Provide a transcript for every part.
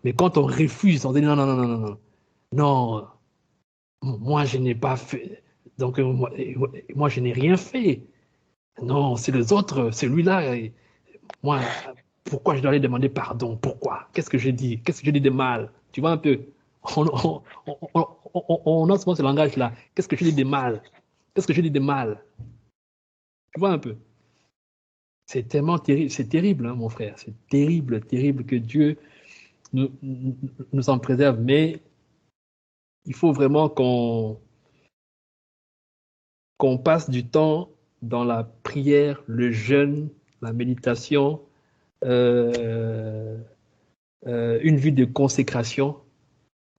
Mais quand on refuse, on dit non, non, non, non, non, non. Non, moi, je n'ai pas fait. Donc, moi, je n'ai rien fait. Non, c'est les autres, c'est lui-là. Moi, pourquoi je dois lui demander pardon? Pourquoi? Qu'est-ce que j'ai dit? Qu'est-ce que j'ai dit de mal? Tu vois un peu? On a souvent ce langage-là. Qu'est-ce que j'ai dit de mal? Qu'est-ce que j'ai dit de mal? Tu vois un peu? C'est tellement terrible, c'est terrible, hein, mon frère. C'est terrible, terrible que Dieu nous en préserve. Mais il faut vraiment qu'on passe du temps dans la prière, le jeûne, la méditation, euh, une vie de consécration.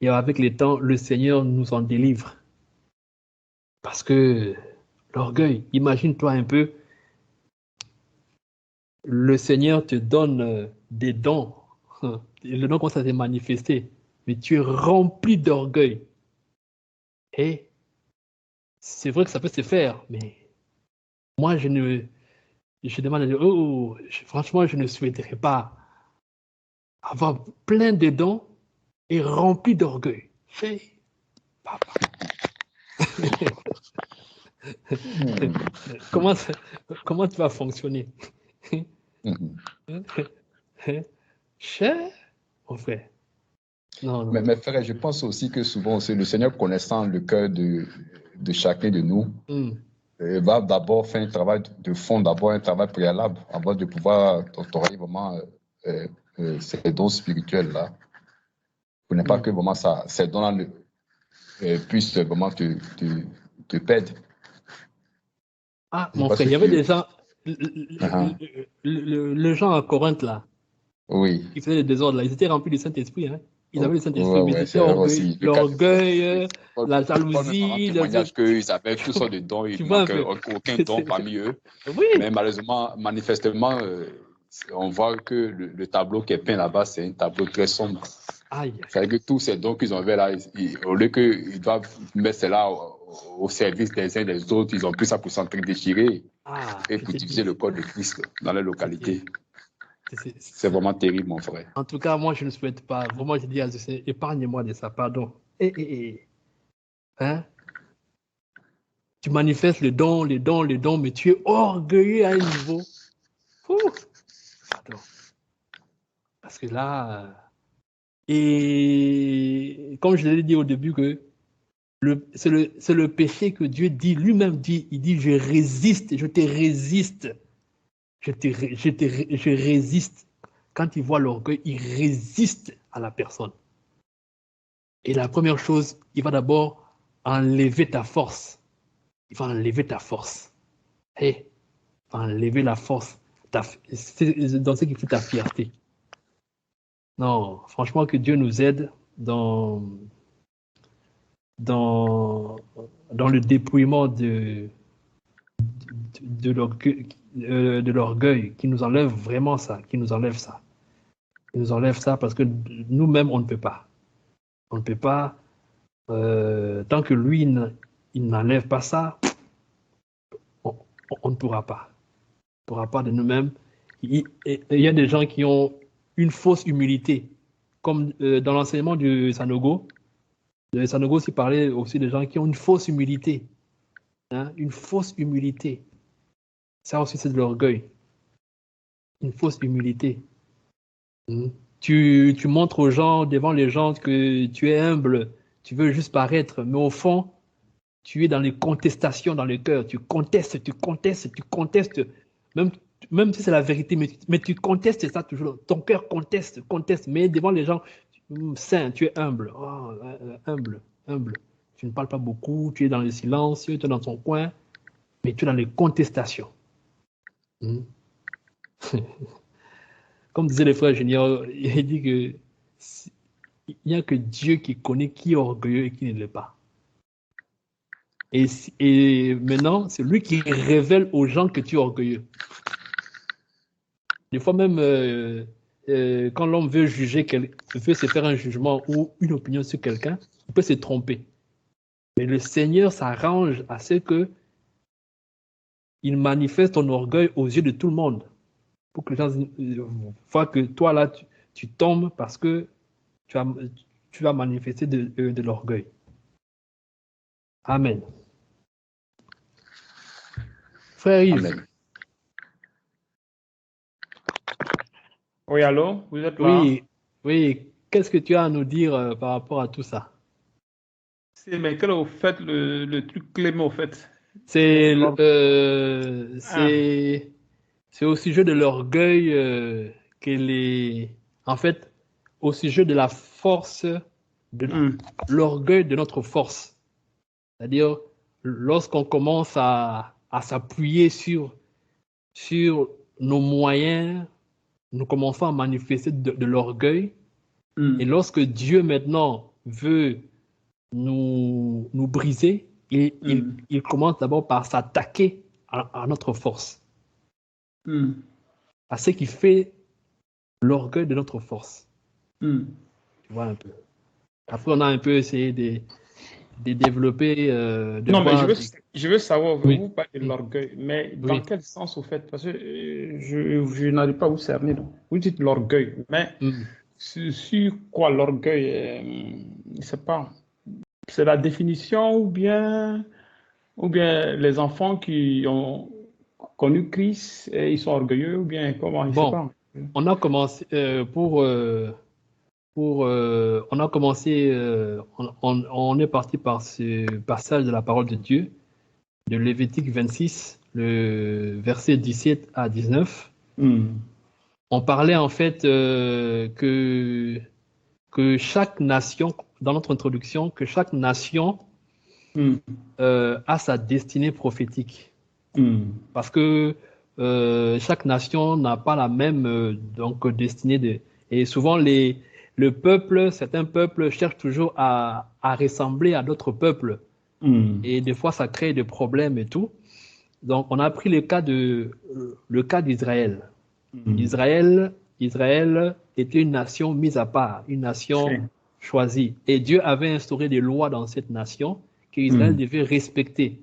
Et avec le temps, le Seigneur nous en délivre. Parce que l'orgueil, imagine-toi un peu, le Seigneur te donne des dons. Le don commence à se manifester. Mais tu es rempli d'orgueil. Et c'est vrai que ça peut se faire, mais moi, je demande à Dieu, oh, franchement, je ne souhaiterais pas avoir plein de dons et rempli d'orgueil. Hey, papa. Mhm. comment, comment tu vas fonctionner? Mhm. Cher, mon frère. Non, non. Mais frère, je pense aussi que souvent, c'est le Seigneur connaissant le cœur de chacun de nous, Mm. va d'abord faire un travail de fond, d'abord un travail préalable, avant de pouvoir t'autoriser vraiment ces dons spirituels-là. Pour ne pas Mm. que vraiment ça, ces dons-là puissent vraiment te perdre. Ah, Je mon pense frère, que il y avait tu... des gens, Uh-huh. le gens à Corinthe, là, Oui. qui faisaient des désordres, là, ils étaient remplis du Saint-Esprit, hein. Ils avaient le Saint-Esprit, Ouais, mais ils ouais, étaient c'est vrai orgueilleux, aussi. Le cas, l'orgueil, la Paul même rend jalousie, témoignage qu'ils avaient toutes sortes de dons, il tu ne vois un manquait peu. aucun don parmi eux. Oui, Mais malheureusement, manifestement, on voit que le tableau qui est peint là-bas, c'est un tableau très sombre. aïe, C'est-à-dire que tous ces dons qu'ils avaient là, au lieu qu'ils doivent mettre cela au service des uns des autres, ils ont pris ça pour s'entre-déchirer ah, et je pour te diviser dis, le corps de Christ dans les c'était, localités. C'est c'est- vraiment terrible, mon frère. en tout cas, moi, je ne souhaite pas, vraiment, je dis à Dieu, épargne-moi de ça, pardon. Hein? Tu manifestes les dons, mais tu es orgueilleux à un niveau. Ouh, pardon. Parce que là, et comme je l'ai dit au début, que c'est le péché que Dieu dit, lui-même dit, il dit, je résiste, je te résiste, je résiste. Quand il voit l'orgueil, il résiste à la personne. Et la première chose, il va d'abord enlever ta force. Il va enlever ta force. Hey, il va enlever la force. C'est dans ce qui fait ta fierté. Non, franchement, que Dieu nous aide dans, dans le dépouillement de l'orgueil, qui nous enlève vraiment ça, qui nous enlève ça. Qui nous enlève ça parce que nous-mêmes, on ne peut pas. On ne peut pas, tant que lui, il n'enlève pas ça, on, on ne pourra pas. On ne pourra pas de nous-mêmes. Il y a des gens qui ont une fausse humilité, comme dans l'enseignement du Sanogo. Le Sanogo aussi parlait aussi des gens qui ont une fausse humilité. Hein, une fausse humilité. Ça aussi, c'est de l'orgueil. Une fausse humilité. Mm. Tu montres aux gens, devant les gens, que tu es humble, tu veux juste paraître, mais au fond, tu es dans les contestations dans le cœur. Tu contestes, tu contestes, tu contestes, même, même si c'est la vérité, mais tu contestes ça toujours. Ton cœur conteste, conteste, mais devant les gens, saint, tu es humble. Oh, humble, humble. Tu ne parles pas beaucoup, tu es dans le silence, tu es dans ton coin, mais tu es dans les contestations. Mm. Comme disait le frère Junior, il dit que il n'y a que Dieu qui connaît qui est orgueilleux et qui ne l'est pas. Et maintenant, c'est lui qui révèle aux gens que tu es orgueilleux. Des fois même, quand l'homme veut juger, veut se faire un jugement ou une opinion sur quelqu'un, il peut se tromper. Mais le Seigneur s'arrange à ce que il manifeste ton orgueil aux yeux de tout le monde. Pour que les gens voient que toi, là, tu tombes parce que tu vas manifester de l'orgueil. Amen. Frère Yves. Amen. Oui, allô, vous êtes là? Oui, oui. Qu'est-ce que tu as à nous dire par rapport à tout ça? Mais quel est au fait le truc clé, au fait? C'est Ah. au sujet de l'orgueil en fait, au sujet de la force, de l'orgueil de notre force. C'est-à-dire, lorsqu'on commence à s'appuyer sur nos moyens, nous commençons à manifester de l'orgueil. Et lorsque Dieu maintenant veut nous briser, il commence d'abord par s'attaquer à notre force, à ce qui fait l'orgueil de notre force. Tu vois un peu. Après, on a un peu essayé de développer. Non, mais je veux savoir, Oui. vous parlez de l'orgueil, mais dans Oui. quel sens, au fait? Parce que je n'arrive pas à vous cerner. Donc. Vous dites l'orgueil, mais sur quoi l'orgueil? Je ne sais pas. C'est la définition ou bien les enfants qui ont connu Christ et ils sont orgueilleux ou bien comment? Je ne sais pas. On a commencé on a commencé, on est parti par ce passage de la parole de Dieu, de Lévitique 26, le verset 17 à 19. On parlait en fait que chaque nation, dans notre introduction, que chaque nation a sa destinée prophétique. Parce que chaque nation n'a pas la même donc, destinée. Et souvent, certains peuples cherchent toujours à ressembler à d'autres peuples. Et des fois, ça crée des problèmes et tout. Donc, on a pris le cas d'Israël. Israël était une nation mise à part, une nation choisie. Et Dieu avait instauré des lois dans cette nation qu'Israël devait respecter.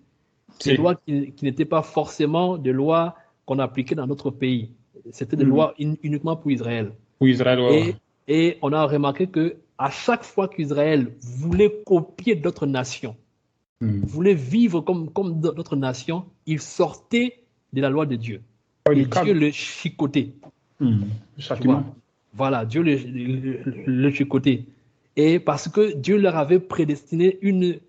Des lois qui n'étaient pas forcément des lois qu'on appliquait dans notre pays. C'était des lois uniquement pour Israël. Pour Israël, et on a remarqué que à chaque fois qu'Israël voulait copier d'autres nations, voulait vivre comme d'autres nations, il sortait de la loi de Dieu. Et Dieu le chicotait. Voilà, Dieu le chicotait. Et parce que Dieu leur avait prédestiné une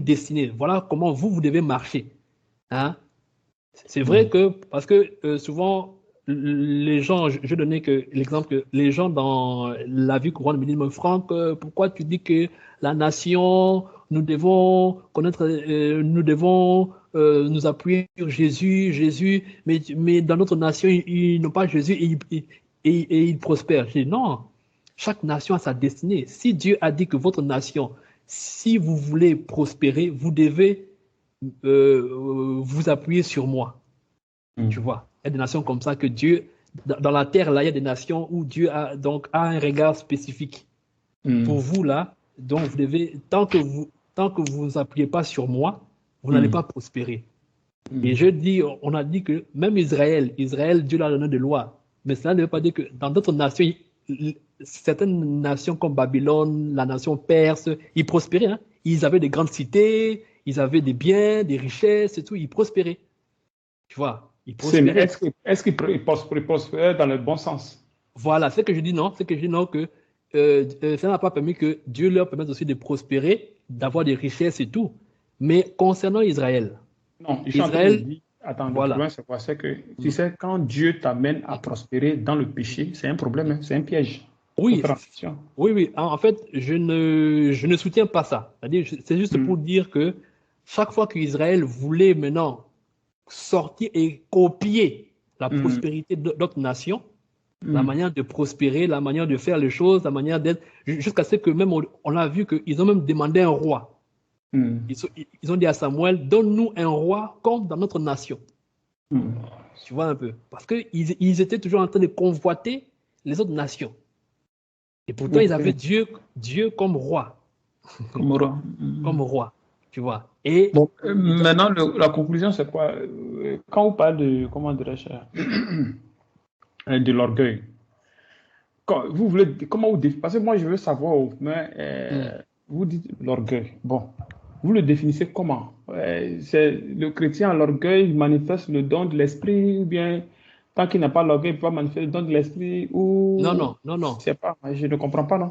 destinée. Voilà comment vous devez marcher. Hein? C'est vrai que, parce que souvent, les gens, je donnais l'exemple que les gens dans la vie courante me disent, mais Franck, pourquoi tu dis que la nation, nous devons connaître, nous devons nous appuyer sur Jésus, mais dans notre nation, ils n'ont pas Jésus et ils prospèrent. Je dis, non, chaque nation a sa destinée. Si Dieu a dit que votre nation, si vous voulez prospérer, vous devez vous appuyer sur moi. Tu vois, il y a des nations comme ça que Dieu, dans la terre, là, il y a des nations où Dieu a un regard spécifique. Pour vous, là, donc vous devez, tant que vous ne appuyez pas sur moi, vous n'allez pas prospérer. Et on a dit que même Israël, Dieu leur a donné des lois. Mais cela ne veut pas dire que dans d'autres nations, certaines nations comme Babylone, la nation perse, ils prospéraient. Hein? Ils avaient des grandes cités, ils avaient des biens, des richesses et tout, ils prospéraient. Tu vois, ils prospéraient. Est-ce qu'ils prospéraient dans le bon sens? Voilà, c'est que je dis non, que ça n'a pas permis que Dieu leur permette aussi de prospérer, d'avoir des richesses et tout. Mais concernant Israël, non, je suis en train de dire, attends, voilà. Le problème c'est quoi? C'est que, tu sais, quand Dieu t'amène à prospérer dans le péché, c'est un problème, hein, c'est un piège. Oui, oui. En fait, je ne soutiens pas ça. C'est juste pour dire que chaque fois qu'Israël voulait maintenant sortir et copier la prospérité d'autres nations, la manière de prospérer, la manière de faire les choses, la manière d'être, jusqu'à ce que même on a vu qu'ils ont même demandé un roi. Ils ont dit à Samuel, donne-nous un roi comme dans notre nation. Tu vois un peu. Parce qu'ils étaient toujours en train de convoiter les autres nations. Et pourtant, ils avaient Dieu comme roi. Comme roi, tu vois. Et bon, maintenant, la conclusion, c'est quoi? Quand on parle de, comment dirais-je, de l'orgueil, vous voulez, comment vous définissez? Parce que moi, je veux savoir, mais vous dites l'orgueil. Bon, vous le définissez comment? C'est le chrétien, l'orgueil, il manifeste le don de l'esprit, ou bien tant qu'il n'a pas l'orgueil, il peut pas manifester le don de l'esprit, Non, ou non, non, non. je sais pas, je ne comprends pas, non?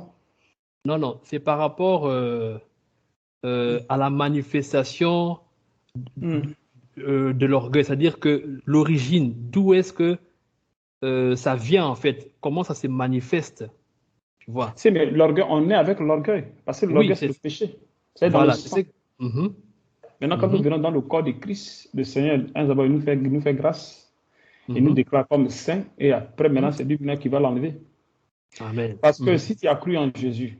Non, non. C'est par rapport à la manifestation Hmm. de l'orgueil. C'est-à-dire que l'origine, d'où est-ce que ça vient en fait? Comment ça se manifeste? Tu vois? C'est, mais l'orgueil, on est avec l'orgueil, parce que Oui, l'orgueil, c'est c'est le péché. C'est dans le voilà. sang. Mhm, Maintenant, quand nous mhm, venons dans le corps de Christ, le Seigneur, d'abord, il nous fait grâce, il nous mhm, déclare comme saint, et après, maintenant, mhm. c'est lui maintenant qui va l'enlever. Amen. Parce que Mhm, si tu as cru en Jésus,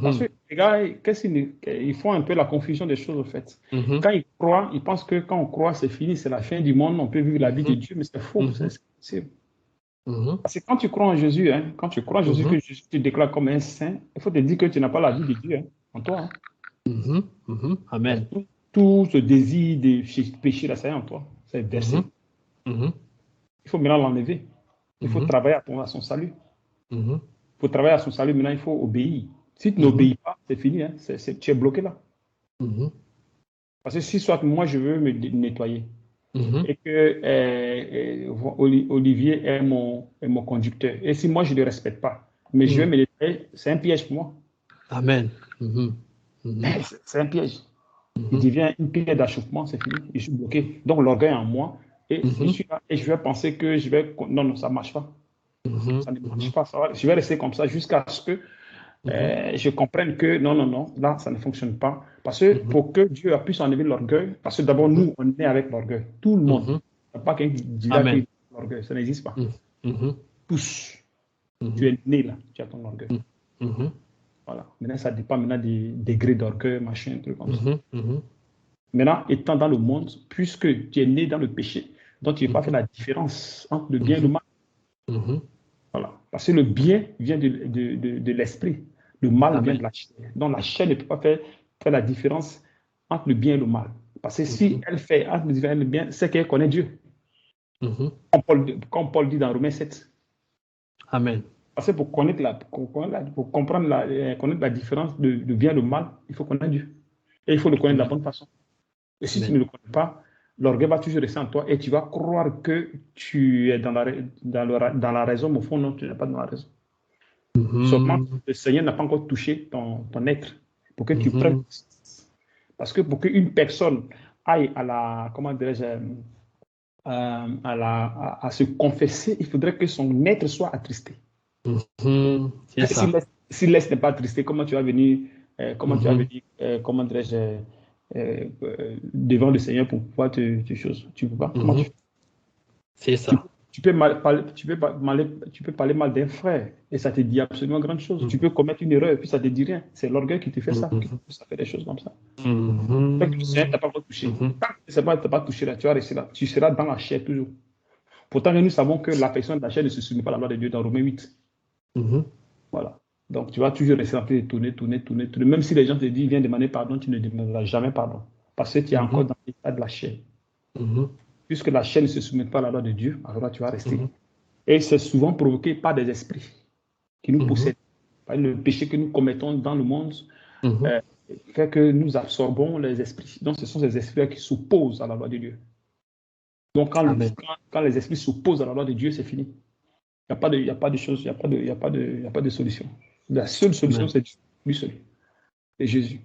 parce que mhm, les gars, ils font un peu la confusion des choses, en fait. mhm, Quand ils croient, ils pensent que quand on croit, c'est fini, c'est la fin du monde, on peut vivre la vie de mhm, Dieu, mais c'est faux. mhm, mhm, Parce que quand tu crois en Jésus, hein, quand tu crois en Jésus, mhm, que Jésus te déclare comme un saint, il faut te dire que tu n'as pas la vie de Dieu hein, en toi. Hein. mhm, mhm. Parce Amen. que tout ce désir de péché, là, c'est en toi. C'est Mhm, versé. mhm, Il faut maintenant l'enlever. Il faut mhm, travailler à son salut. mhm, Il faut travailler à son salut, maintenant, il faut obéir. Si tu mhm, n'obéis pas, c'est fini. Hein. Tu es bloqué là. mhm, Parce que si soit moi, je veux me nettoyer mhm, et que Olivier est mon conducteur, et si moi, je ne le respecte pas, mais je vais mhm. me nettoyer, c'est un piège pour moi. Amen. Mhm, mhm, C'est un piège. Il mhm, devient une pierre d'achoppement, c'est fini. Je suis bloqué. Donc, l'orgueil en moi, et je mhm, suis là, et je vais penser que je vais. Non, non, ça ne marche pas. mhm, Ça ne marche mhm, pas. Je vais rester comme ça jusqu'à ce que mhm, je comprenne que non, non, non, là, ça ne fonctionne pas. Parce que mhm, pour que Dieu puisse enlever l'orgueil, parce que d'abord, mhm, nous, on est avec l'orgueil. Tout le monde. mhm. Il n'y a pas quelqu'un qui dira qu'il Amen. a l'orgueil. Ça n'existe pas. Mhm, mhm, Tous. Tu mhm, es né là, tu as ton orgueil. mhm, Voilà. Maintenant, ça dépend maintenant des degrés d'orgueil, machin, un truc comme ça. mhm, mhm, Maintenant, étant dans le monde, puisque tu es né dans le péché, donc tu n'as pas fait la différence entre le bien et le mhm, mal. mhm. Voilà. Parce que le bien vient de l'esprit, le mal vient Amen. de la chair. Donc la chair ne peut pas faire la différence entre le bien et le mal. Parce que si Mhm, elle fait entre le bien et le bien, c'est qu'elle connaît Dieu. mhm. Comme Paul dit dans Romains 7. Amen. Parce que pour comprendre connaître la différence de bien et le mal, il faut connaître Dieu. Et il faut le connaître de la Amen. bonne façon. Et si tu ne Amen. le connais pas, l'orgueil va toujours rester en toi et tu vas croire que tu es dans la raison, mais au fond, non, tu n'es pas dans la raison. Seulement, Mhm, le Seigneur n'a pas encore touché ton être pour que tu prennes. mhm, Parce que pour qu'une personne aille à la, comment dirais-je, à se confesser, il faudrait que son être soit attristé. mhm. C'est Si ça. l'être n'est pas attristé, comment tu vas venir, Mhm. comment dirais-je, devant le Seigneur pour pouvoir te choses. Tu peux pas. Comment tu Mhm. fais? C'est Tu, ça. tu peux parler, tu peux parler mal d'un frère et ça te dit absolument grande chose. Tu peux commettre une erreur et puis ça te dit rien. C'est l'orgueil qui te fait ça, qui te Mhm. pousse à faire des choses comme ça. Fait que le Seigneur Mhm. t'a pas encore touché. Mhm. Tant que t'as pas touché là, tu vas rester là. Tu seras dans la chair toujours. Pourtant, nous savons que la personne de la chair ne se soumet pas à la loi de Dieu dans Romains 8. Mhm. Voilà. Donc, tu vas toujours rester en train de tourner. Même si les gens te disent, viens demander pardon, tu ne demanderas jamais pardon. Parce que tu es encore Mhm. dans l'état de la chair. Mhm. Puisque la chair ne se soumet pas à la loi de Dieu, alors là, tu vas rester. Mhm. Et c'est souvent provoqué par des esprits qui nous Mhm. possèdent. Par le péché que nous commettons dans le monde Mhm. euh, fait que nous absorbons les esprits. Donc, ce sont ces esprits qui s'opposent à la loi de Dieu. Donc, Amen. quand les esprits s'opposent à la loi de Dieu, c'est fini. Il n'y a pas de chose, il y a pas de solution. La seule solution, Amen. c'est lui seul. C'est Jésus.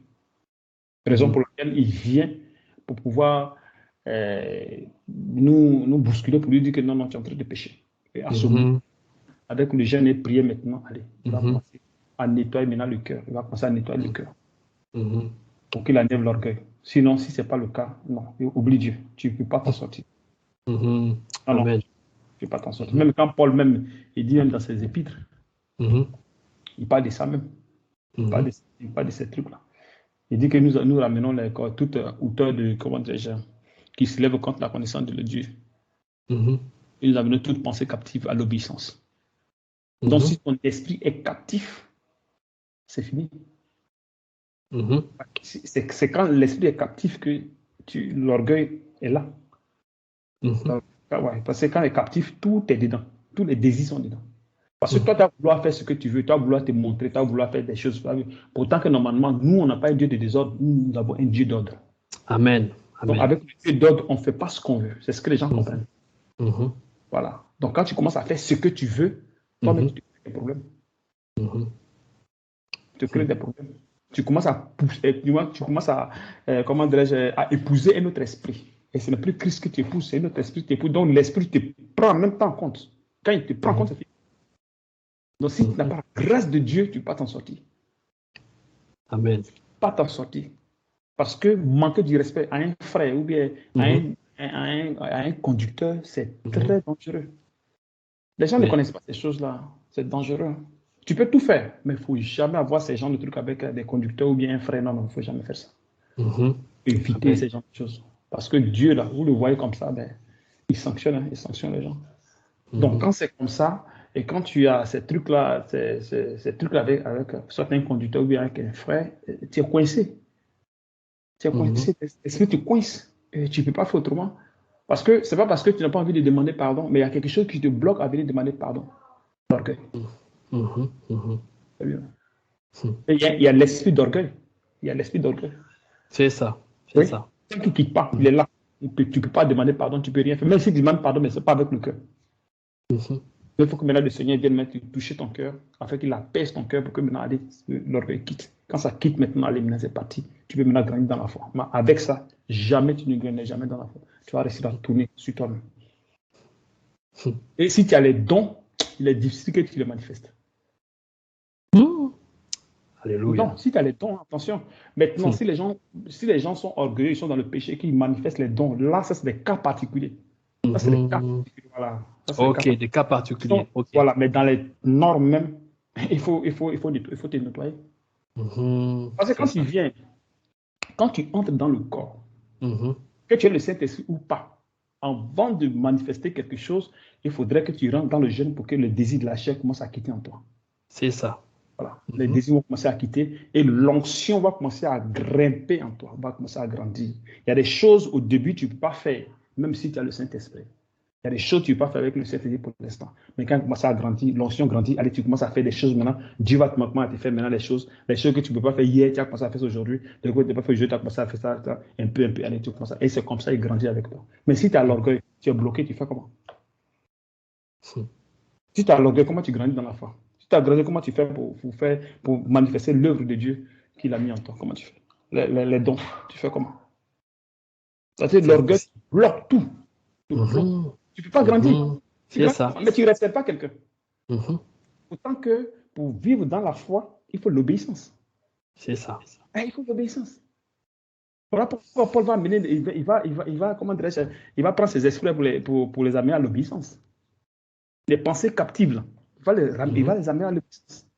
Raison Mhm. pour laquelle il vient pour pouvoir nous bousculer, pour lui dire que non, non, tu es en train de pécher. Et à ce moment, Mhm. avec le jeûne et prier maintenant, allez, il va Mhm. commencer à nettoyer maintenant le cœur. Il va commencer à nettoyer le cœur Mhm. pour qu'il enlève l'orgueil. Sinon, si ce n'est pas le cas, non, oublie Dieu. Tu ne peux pas t'en sortir. Mhm. Non, non, Amen. tu ne peux pas t'en sortir. Mhm. Même quand Paul, même, il dit même dans ses épîtres, Mhm. il parle de ça même. Mhm. Il parle de ces trucs-là. Il dit que nous ramenons toute hauteur de, comment dirais-je, qui se lève contre la connaissance de Dieu. Mhm. Et nous amenons toute pensée captive à l'obéissance. Donc, Mhm. si ton esprit est captif, c'est fini. Mhm. C'est quand l'esprit est captif que l'orgueil est là. Mhm. Donc, ouais, parce que quand il est captif, tout est dedans. Tous les désirs sont dedans. Parce que toi, tu as voulu faire ce que tu veux, tu as voulu te montrer, tu as voulu faire des choses. Pourtant que normalement, nous, on n'a pas un Dieu de désordre, nous avons un Dieu d'ordre. Amen. Donc, avec le Dieu d'ordre, on ne fait pas ce qu'on veut. C'est ce que les gens comprennent. Voilà. Donc, quand tu commences à faire ce que tu veux, toi-même, tu te crées des problèmes. Tu te crées des problèmes. Tu commences à pousser, tu commences à, comment dirais-je, à épouser un autre esprit. Et ce n'est plus Christ qui t'épouse, c'est un autre esprit qui t'épouse. Donc, l'esprit te prend en même temps en compte. Quand il te prend en compte, c'est fini. Donc, si tu n'as pas la grâce de Dieu, tu ne peux pas t'en sortir. Amen. Tu ne peux pas t'en sortir. Parce que manquer du respect à un frère ou bien à un conducteur, c'est très dangereux. Les gens ne connaissent pas ces choses-là. C'est dangereux. Tu peux tout faire, mais il ne faut jamais avoir ces genres de trucs avec des conducteurs ou bien un frère. Non, il ne faut jamais faire ça. Éviter ces genres de choses. Parce que Dieu, là, vous le voyez comme ça, ben, il sanctionne les gens. Donc, quand c'est comme ça, et quand tu as ces trucs-là, avec soit un conducteur ou bien avec un frère, tu es coincé. Tu es coincé. Est-ce que tu coinces? Et tu ne peux pas faire autrement. Parce que ce n'est pas parce que tu n'as pas envie de demander pardon, mais il y a quelque chose qui te bloque à venir demander pardon. L'orgueil. Et il y a l'esprit d'orgueil. Il y a l'esprit d'orgueil. C'est ça. Oui. Tant qu'il ne quitte pas, il est là. Tu ne peux pas demander pardon, tu ne peux rien faire. Même si tu demandes pardon, mais ce n'est pas avec le cœur. Il faut que maintenant le Seigneur vienne toucher ton cœur, afin qu'il apaise ton cœur pour que maintenant l'orgueil quitte. Quand ça quitte maintenant, allez, maintenant c'est parti. Tu peux maintenant grandir dans la foi. Mais avec ça, jamais tu ne gagneras jamais dans la foi. Tu vas rester à tourner sur toi-même. Et si tu as les dons, il est difficile que tu les manifestes. Alléluia. Non, si tu as les dons, attention. Maintenant, si les gens sont orgueilleux, ils sont dans le péché, qu'ils manifestent les dons, là, ça c'est des cas particuliers. Ça, c'est des cas particuliers. Voilà. Ça, des cas particuliers. Voilà, mais dans les normes même, il faut te nettoyer. Parce que quand tu entres dans le corps, que tu aies le Saint-Esprit ou pas, avant de manifester quelque chose, il faudrait que tu rentres dans le jeûne pour que le désir de la chair commence à quitter en toi. C'est ça. Voilà. Les désirs vont commencer à quitter et l'onction va commencer à grimper en toi, va commencer à grandir. Il y a des choses au début que tu ne peux pas faire, même si tu as le Saint-Esprit. Il y a des choses que tu ne peux pas faire avec le Saint-Esprit pour l'instant. Mais quand tu commences à grandir, l'onction grandit, allez, tu commences à faire des choses maintenant. Dieu va te commencer à te faire maintenant les choses que tu ne peux pas faire hier, tu as commencé à faire ça aujourd'hui. Tu ne peux pas faire aujourd'hui, tu as commencé à faire ça, un peu, allez, tu commences à... Et c'est comme ça, il grandit avec toi. Mais si tu as l'orgueil, tu es bloqué, tu fais comment? Si tu as l'orgueil, comment tu grandis dans la foi? Si tu as grandi, comment tu fais pour manifester l'œuvre de Dieu qu'il a mis en toi? Comment tu fais? Les dons, tu fais comment? C'est-à-dire l'orgueil bloque tout. Tu ne peux pas grandir. C'est ça. Mais tu ne respectes pas quelqu'un. Autant que pour vivre dans la foi, il faut l'obéissance. C'est ça. Il faut l'obéissance. Voilà pourquoi Paul va amener, il va prendre ses esprits pour les amener à l'obéissance. Les pensées captives, là, il va les amener à l'obéissance.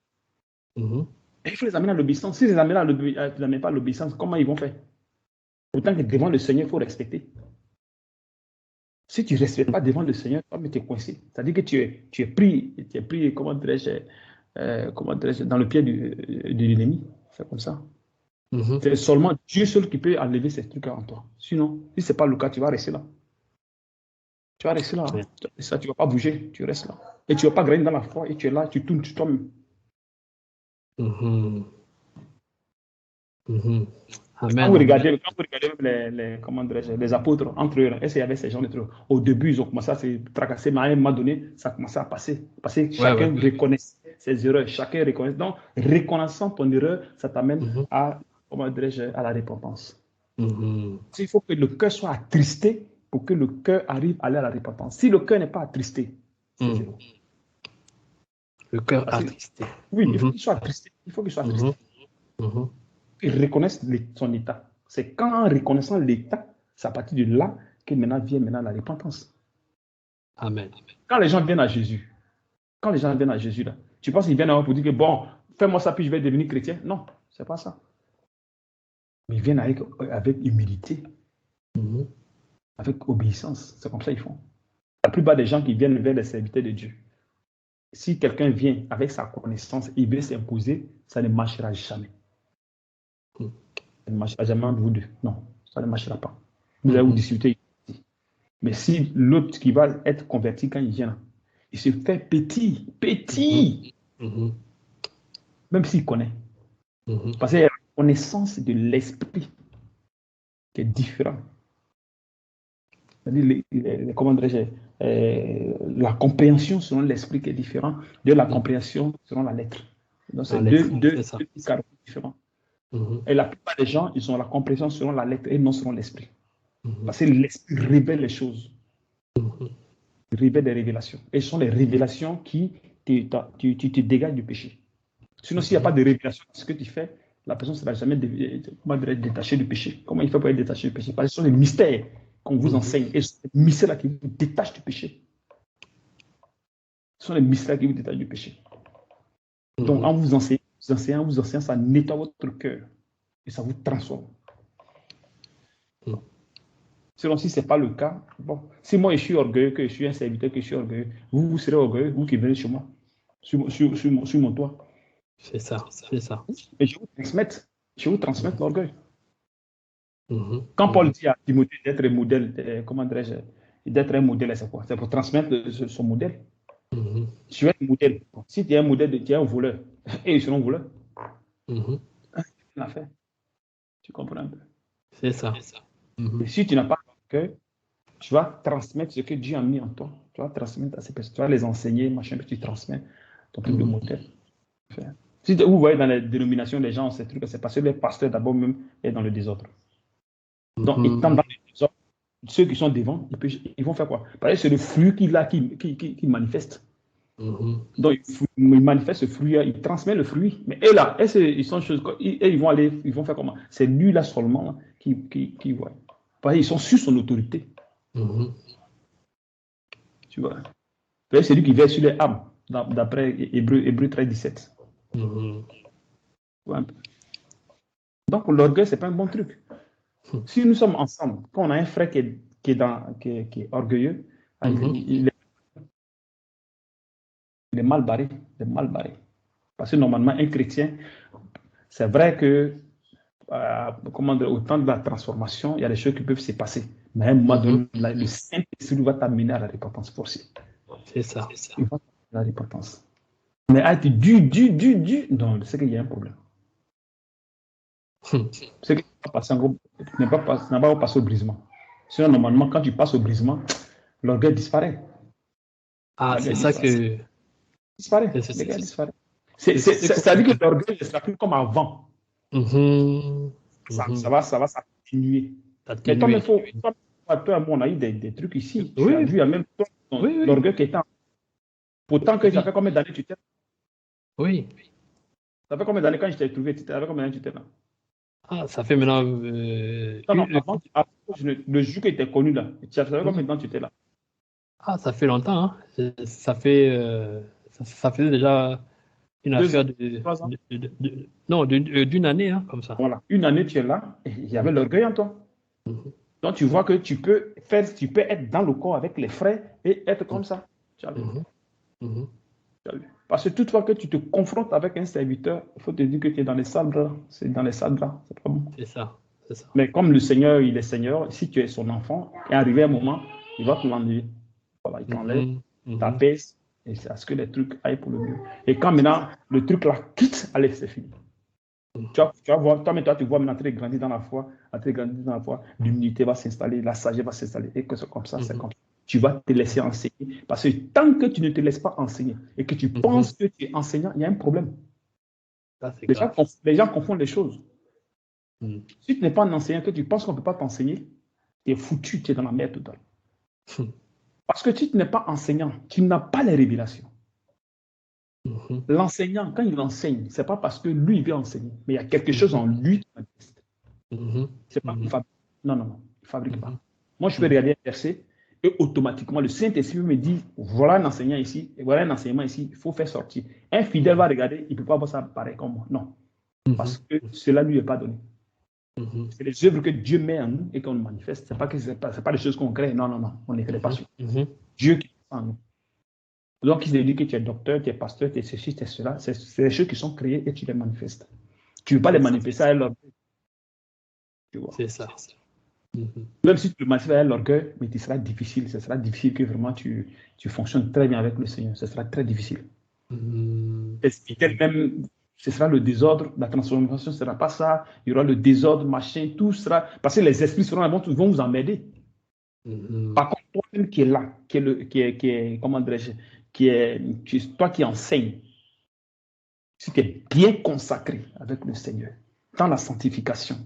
Et il faut les amener à l'obéissance. Si les amènent pas à l'obéissance, comment ils vont faire? Autant que devant le Seigneur, il faut respecter. Si tu ne respectes pas devant le Seigneur, tu es coincé. C'est-à-dire que tu es pris, comment dirais-je, dans le pied de l'ennemi. C'est comme ça. C'est seulement Dieu seul qui peut enlever ces trucs en toi. Sinon, si ce n'est pas le cas, tu vas rester là. Tu vas rester là. Tu ne vas pas bouger, tu restes là. Et tu ne vas pas gagner dans la foi, et tu es là, tu tournes sur toi-même. Amen. Quand vous regardez les apôtres, entre eux, est-ce qu'il y avait ces gens de trucs? Au début, ils ont commencé à se tracasser, mais à un moment donné, ça a commencé à passer. Parce que chacun reconnaissait ses erreurs, chacun reconnaît. Donc, reconnaissant ton erreur, ça t'amène à la repentance. Il faut que le cœur soit attristé pour que le cœur arrive à aller à la repentance. Si le cœur n'est pas attristé, c'est zéro. Le cœur attristé. Oui, il faut qu'il soit attristé. Il reconnaisse son état. C'est quand en reconnaissant l'état, c'est à partir de là que vient la repentance. Amen. Quand les gens viennent à Jésus, là, tu penses qu'ils viennent à eux pour dire que bon, fais-moi ça puis je vais devenir chrétien? Non, c'est pas ça. Mais ils viennent avec humilité, avec obéissance. C'est comme ça qu'ils font. La plupart des gens qui viennent vers les serviteurs de Dieu, si quelqu'un vient avec sa connaissance, il veut s'imposer, ça ne marchera jamais. Ça ne marchera jamais entre vous deux. Non, ça ne marchera pas. Vous allez vous discuter. Mais si l'autre qui va être converti quand il vient, il se fait petit, même s'il connaît. Parce qu'il y a la connaissance de l'esprit qui est différente. C'est-à-dire, comment dirais-je, la compréhension selon l'esprit qui est différent de la compréhension selon la lettre. Donc, c'est deux caractères différents. Et la plupart des gens, ils ont la compréhension selon la lettre et non selon l'esprit. Parce que l'esprit révèle les choses. Il révèle des révélations. Et ce sont les révélations qui te dégagent du péché. Sinon, s'il n'y a pas de révélation dans ce que tu fais, la personne ne sera jamais détachée du péché. Comment il fait pour être détaché du péché? Parce que ce sont des mystères qu'on vous enseigne. Et ce sont les mystères qui vous détachent du péché. Ce sont les mystères qui vous détachent du péché. Donc, en vous enseignant, ça nettoie votre cœur. Et ça vous transforme. Sinon, si ce n'est pas le cas, bon, si moi je suis orgueilleux, que je suis un serviteur, que je suis orgueilleux, vous serez orgueilleux, vous qui venez chez moi, sur mon toit. C'est ça, c'est ça. Et je vous transmettre l'orgueil. Quand Paul dit à Timothée d'être un modèle, comment dirais-je, d'être un modèle, c'est quoi? C'est pour transmettre son modèle. Tu es un modèle. Si tu es un modèle, tu es un voleur, et ils seront voleurs. C'est l'affaire. Tu comprends un peu? C'est ça. Et si tu n'as pas d'orgueil, tu vas transmettre ce que Dieu a mis en toi. Tu vas transmettre à ces personnes. Tu vas les enseigner, machin, que tu transmets ton truc de modèle. Si vous voyez dans les dénominations, les gens ont ces trucs, c'est parce que les pasteurs d'abord même sont dans le désordre. Donc, étant dans le désordre, ceux qui sont devant, ils vont faire quoi? Parce que c'est le fruit qui manifeste. Donc, il manifeste ce fruit, il transmet le fruit. Mais eux là, ils sont choses, ils vont faire comment? C'est lui là seulement là, qui voit. Parce qu'ils sont sur son autorité. Tu vois? C'est lui qui veille sur les âmes, d'après Hébreux 13, 17. Donc, l'orgueil, ce n'est pas un bon truc. Si nous sommes ensemble, quand on a un frère qui est orgueilleux, il est mal barré. Parce que normalement, un chrétien, c'est vrai que au temps de la transformation, il y a des choses qui peuvent se passer. Mais à un moment donné, le Saint-Esprit va t'amener à la repentance forcée. C'est ça. Il va t'amener à la repentance. Mais à être dur, non, c'est qu'il y a un problème. C'est que tu n'as pas passé au brisement. Sinon, normalement, quand tu passes au brisement, l'orgueil disparaît. Ah, c'est ça que... Disparaît. L'orgueil disparaît. C'est-à-dire que l'orgueil ne sera plus comme avant. Ça va s'atténuer. Mais toi, on a eu des trucs ici. Tu as vu, il y a même l'orgueil qui est en... Pourtant que ça fait combien d'années tu t'es là? Oui. Ça fait combien d'années quand je t'ai trouvé? Ça fait combien d'années tu t'es là? Ah, ça fait maintenant... avant, le jour que tu étais connu là, ça fait combien de temps tu étais là? Ah, ça fait longtemps. Hein. Ça fait... ça faisait déjà une affaire d'une année, hein, comme ça. Voilà, une année tu es là, et il y avait l'orgueil en toi. Donc tu vois que tu peux être dans le corps avec les frères et être comme ça. Tu as vu? Parce que toutefois que tu te confrontes avec un serviteur, il faut te dire que tu es dans les salles là. C'est dans les salles là, c'est pas bon. C'est ça. Mais comme le Seigneur, il est Seigneur, si tu es son enfant, et arrivé un moment, il va te l'enlever. Voilà, il t'enlève, t'apaise, et c'est à ce que les trucs aillent pour le mieux. Et quand maintenant le truc là quitte, allez, c'est fini. Tu vas voir, toi, tu vois maintenant très grandir dans la foi, l'humilité va s'installer, la sagesse va s'installer, et que c'est comme ça, c'est comme ça. Tu vas te laisser enseigner. Parce que tant que tu ne te laisses pas enseigner et que tu penses que tu es enseignant, il y a un problème. Les gens confondent les choses. Si tu n'es pas un enseignant, que tu penses qu'on ne peut pas t'enseigner, tu es foutu, tu es dans la merde totale. Parce que si tu n'es pas enseignant, tu n'as pas les révélations. L'enseignant, quand il enseigne, ce n'est pas parce que lui, il veut enseigner, mais il y a quelque chose en lui qui manifeste. C'est pas qu'il fabrique. Non, il ne fabrique pas. Moi, je peux regarder un verset et automatiquement, le Saint-Esprit me dit, voilà un enseignant ici, et voilà un enseignement ici, il faut faire sortir. Un fidèle va regarder, il ne peut pas voir ça pareil comme moi. Non. Parce que cela ne lui est pas donné. C'est les œuvres que Dieu met en nous et qu'on manifeste. Ce n'est pas des choses qu'on crée. Non. On ne les crée pas sur. Dieu qui est en nous. Donc, il se dit que tu es docteur, tu es pasteur, tu es ceci, tu es cela. C'est des choses qui sont créées et tu les manifestes. Tu ne veux pas les manifester à l'homme. C'est ça. Même si tu le manifestes avec l'orgueil, mais ce sera difficile. Ce sera difficile que vraiment tu fonctionnes très bien avec le Seigneur. Ce sera très difficile. Même, ce sera le désordre. La transformation ne sera pas ça. Il y aura le désordre, machin, tout sera. Parce que les esprits seront là, vont vous emmerder. Par contre, toi-même qui est là, comment dirais-je, toi qui enseignes, si tu es bien consacré avec le Seigneur, dans la sanctification,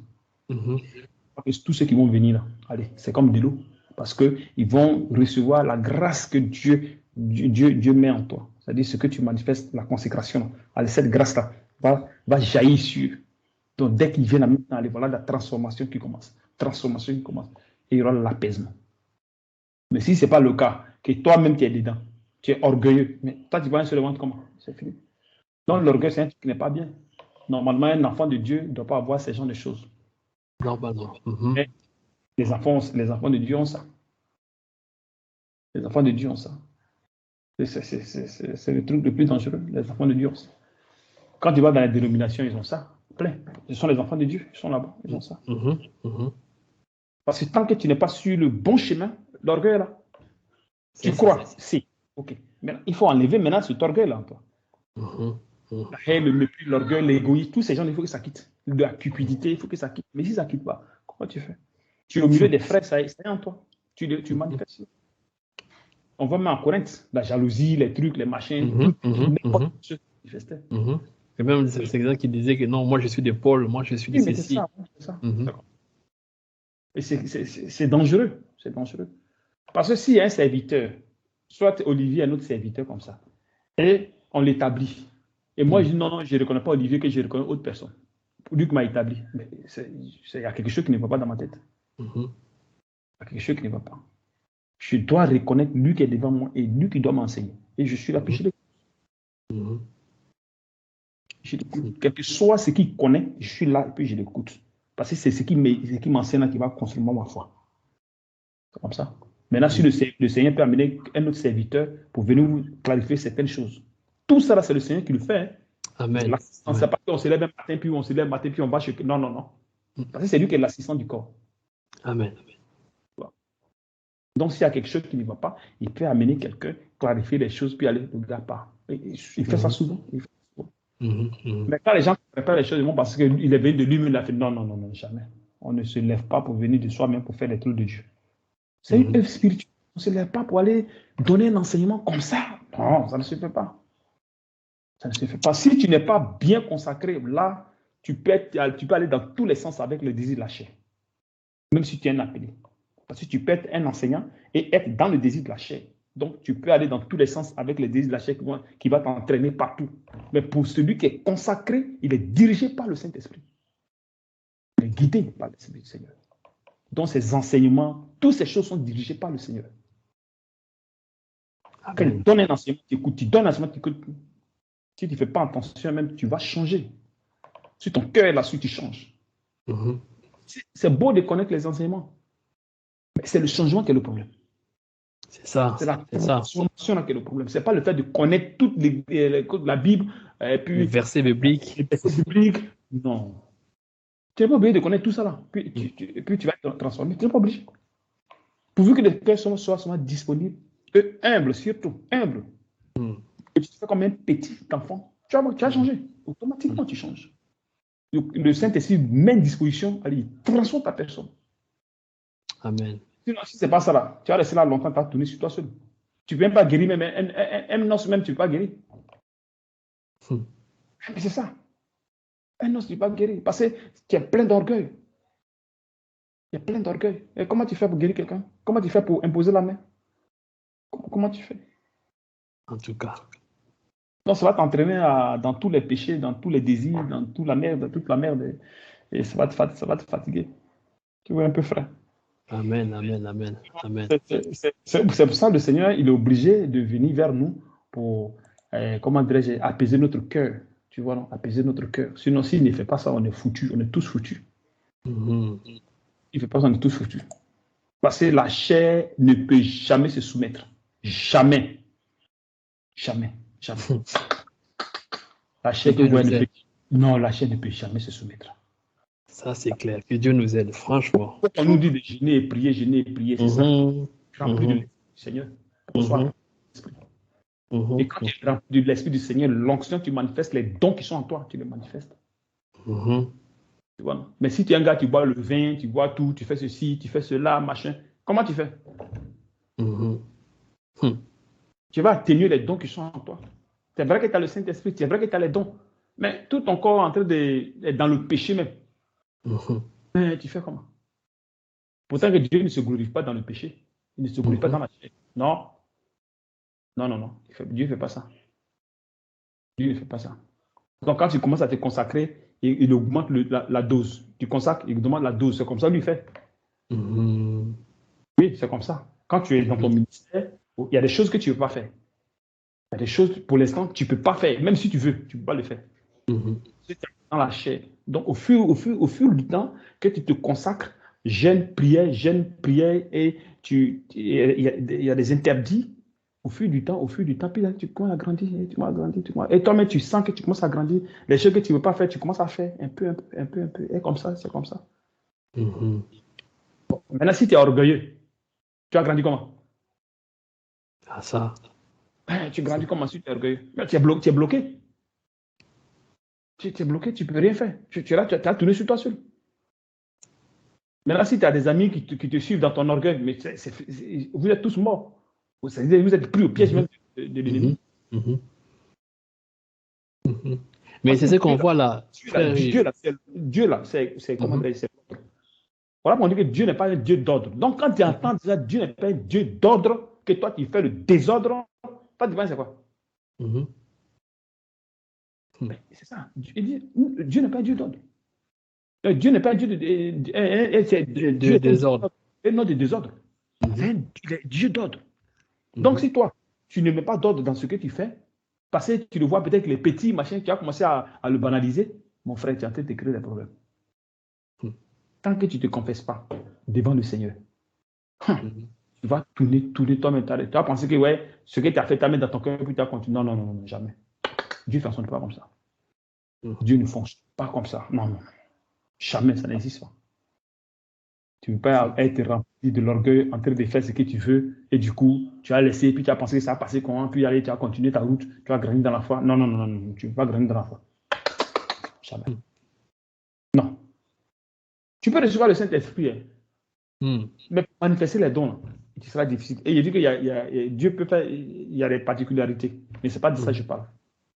tous ceux qui vont venir là, allez, c'est comme de l'eau, parce qu'ils vont recevoir la grâce que Dieu met en toi. C'est-à-dire ce que tu manifestes, la consécration. Allez, cette grâce-là va jaillir sur. Donc, dès qu'ils viennent maintenant, allez, voilà la transformation qui commence. Transformation qui commence. Et il y aura l'apaisement. Mais si ce n'est pas le cas, que toi-même tu es dedans, tu es orgueilleux, mais toi tu vas se lever comment? C'est fini. Donc l'orgueil, c'est un truc qui n'est pas bien. Normalement, un enfant de Dieu ne doit pas avoir ce genre de choses. Normalement. Mais les enfants de Dieu ont ça. Les enfants de Dieu ont ça. C'est le truc le plus dangereux. Les enfants de Dieu ont ça. Quand tu vas dans les dénominations, ils ont ça. Plein. Ce sont les enfants de Dieu. Ils sont là-bas. Ils ont ça. Parce que tant que tu n'es pas sur le bon chemin, l'orgueil est là. Tu crois, si. Ok. Maintenant, il faut enlever maintenant cet orgueil-là en toi. La haine, le mépris, l'orgueil, l'égoïsme, tous ces gens, il faut que ça quitte. La cupidité, il faut que ça quitte. Mais si ça ne quitte pas, comment tu fais? Tu es au milieu des frères, ça est en toi. Tu manifestes. On va mettre en Corinthe la jalousie, les trucs, les machins, n'importe quoi se manifestait. Et même c'est quelqu'un qui disait que non, moi je suis de Paul, moi je suis de ceci. C'est ça. Et c'est dangereux. C'est dangereux. Parce que s'il y a un serviteur, soit Olivier, un autre serviteur comme ça, et on l'établit. Et moi, je dis non, je ne reconnais pas Olivier, que je reconnais autre personne. Lui qui m'a établi. Mais il y a quelque chose qui ne va pas dans ma tête. Il y a quelque chose qui ne va pas. Je dois reconnaître lui qui est devant moi et lui qui doit m'enseigner. Et je suis là, puis je l'écoute. Quel que soit ce qu'il connaît, je suis là et puis je l'écoute. Parce que c'est ce qui m'enseigne qui va construire ma foi. C'est comme ça. Maintenant, si le Seigneur peut amener un autre serviteur pour venir vous clarifier certaines choses, tout ça, c'est le Seigneur qui le fait. Hein. Amen. On ne sait pas qu'on se lève un matin, puis on se lève un matin, puis on va chez... Non, non, non. Parce que c'est lui qui est l'assistant du corps. Amen. Donc, s'il y a quelque chose qui ne va pas, il peut amener quelqu'un, clarifier les choses, puis aller le gars part. Il fait ça souvent. Mais quand les gens ne préparent les choses, ils vont parce qu'il est venu de lui-même, il a fait non, non, non, non, jamais. On ne se lève pas pour venir de soi-même pour faire les trucs de Dieu. C'est une œuvre spirituelle. On ne se lève pas pour aller donner un enseignement comme ça. Non, ça ne se fait pas. Ça ne se fait pas. Si tu n'es pas bien consacré, là, tu peux aller dans tous les sens avec le désir de la chair. Même si tu es un appelé. Parce que tu peux être un enseignant et être dans le désir de la chair. Donc, tu peux aller dans tous les sens avec le désir de la chair qui va t'entraîner partout. Mais pour celui qui est consacré, il est dirigé par le Saint-Esprit. Il est guidé par l'Esprit du Seigneur. Donc, ces enseignements, toutes ces choses sont dirigées par le Seigneur. Quand il donne un enseignement, tu écoutes. Tu donnes un enseignement, tu écoutes. Si tu ne fais pas attention, même, tu vas changer. Si ton cœur est là-dessus, tu changes. C'est beau de connaître les enseignements. Mais c'est le changement qui est le problème. C'est ça. C'est la transformation qui est le problème. Ce n'est pas le fait de connaître toute la Bible. Et puis, les versets bibliques. Les versets bibliques. Non. Tu n'es pas obligé de connaître tout ça là. Puis tu vas te transformer. Tu n'es pas obligé. Pourvu que les cœurs soient disponibles. Et humbles, surtout. Humbles. Et tu fais comme un petit enfant. Tu as changé. Automatiquement, tu changes. Le Saint-Esprit met une disposition. Allez, il transforme ta personne. Amen. Sinon, si ce n'est pas ça là, tu vas rester là longtemps, tu vas tourner sur toi seul. Tu ne peux même pas guérir, même un os même, tu ne peux pas guérir. Mais c'est ça. Un os, tu ne peux pas guérir. Parce que tu es plein d'orgueil. Il y a plein d'orgueil. Et comment tu fais pour guérir quelqu'un? Comment tu fais pour imposer la main? Comment tu fais? En tout cas. Donc, ça va t'entraîner dans tous les péchés, dans tous les désirs, dans toute la merde. Et ça va te fatiguer. Tu vois un peu, frère. Amen, amen, amen, amen. C'est pour ça que le Seigneur, il est obligé de venir vers nous pour, comment dirais-je, apaiser notre cœur. Tu vois, non? Apaiser notre cœur. Sinon, s'il ne fait pas ça, on est foutus. On est tous foutus. Il ne fait pas ça, on est tous foutus. Parce que la chair ne peut jamais se soumettre. Jamais. Jamais. Jamais. La chair que vous voyez, la chair ne peut jamais se soumettre. Ça, c'est clair. Que Dieu nous aide, franchement. Quand on nous dit de jeûner et prier, c'est ça. Rempli de Mhm. l'Esprit du Seigneur. Pour soi. Mhm. Et quand tu es rempli de l'Esprit du Seigneur, l'onction, tu manifestes les dons qui sont en toi, tu les manifestes. Mhm. Tu vois, non? Mais si tu es un gars, tu bois le vin, tu bois tout, tu fais ceci, tu fais cela, machin, comment tu fais? Mhm. Mhm. Tu vas atténuer les dons qui sont en toi. C'est vrai que tu as le Saint-Esprit, c'est vrai que tu as les dons, mais tout ton corps est en train d'être dans le péché même. Mhm. Mais tu fais comment? Pourtant que Dieu ne se glorifie pas dans le péché. Il ne se glorifie pas dans la chair. Non, non, non, non. Dieu ne fait pas ça. Dieu ne fait pas ça. Donc quand tu commences à te consacrer, il augmente la dose. Tu consacres, il demande la dose. C'est comme ça qu'il fait. Mhm. Oui, c'est comme ça. Quand tu es dans ton ministère, il y a des choses que tu ne peux pas faire. Il y a des choses, pour l'instant, tu ne peux pas faire. Même si tu veux, tu ne peux pas le faire. Mhm. C'est dans la chair. Donc, au fur du temps que tu te consacres, jeûne, prière, et il y a des interdits. Au fur du temps, puis là, tu commences à grandir, et tu commences à grandir, et toi-même, tu sens que tu commences à grandir. Les choses que tu ne veux pas faire, tu commences à faire un peu, un peu, un peu. Et comme ça, c'est comme ça. Mhm. Maintenant, si tu es orgueilleux, tu as grandi comment? Ah, ça. Tu grandis comment si tu es orgueilleux? Mais tu es bloqué. Tu es bloqué. Tu es bloqué, tu ne peux rien faire. Tu es là, tu as tourné sur toi seul. Maintenant, si tu as des amis qui te suivent dans ton orgueil, mais vous êtes tous morts. Vous êtes pris au piège même de l'ennemi. Mhm. Mhm. Mais c'est ce qu'on voit là, frère. Dieu là, c'est comment Mhm. dire, c'est l'ordre. Voilà on dit que Dieu n'est pas un Dieu d'ordre. Donc, quand tu entends déjà Dieu n'est pas un Dieu d'ordre, que toi tu fais le désordre, toi tu penses c'est quoi? Mhm. Mhm. C'est ça. Il dit, Dieu n'est pas un Dieu d'ordre. Dieu n'est pas un Dieu Dieu est un Dieu Désordre. d'ordre, et non de désordre. Mhm. Il est Dieu d'ordre. Donc, Mhm. si toi, tu ne mets pas d'ordre dans ce que tu fais, parce que tu le vois peut-être les petits machins, tu as commencé à le banaliser, mon frère, tu es en train de créer des problèmes. Mhm. Tant que tu ne te confesses pas devant le Seigneur, Mhm. tu vas tourner toi-même. Tu vas penser que ouais, ce que tu as fait, tu as mis dans ton cœur, puis tu as continué. Non, non, non, non, jamais. Dieu ne fonctionne pas comme ça. Mhm. Dieu ne fonctionne pas comme ça. Non, non. Jamais, ça n'existe pas. Tu ne peux pas être rempli de l'orgueil en train de faire ce que tu veux et du coup, tu as laissé, puis tu as pensé que ça a passé comment, puis allez, tu as continué ta route, tu as gagné dans la foi. Non, non, non, non, tu ne peux pas gagner dans la foi. Jamais. Non. Tu peux recevoir le Saint-Esprit, hein, Mhm. mais pour manifester les dons, ce sera difficile. Et il dit que Dieu peut faire, il y a des particularités, mais ce n'est pas de ça que je parle.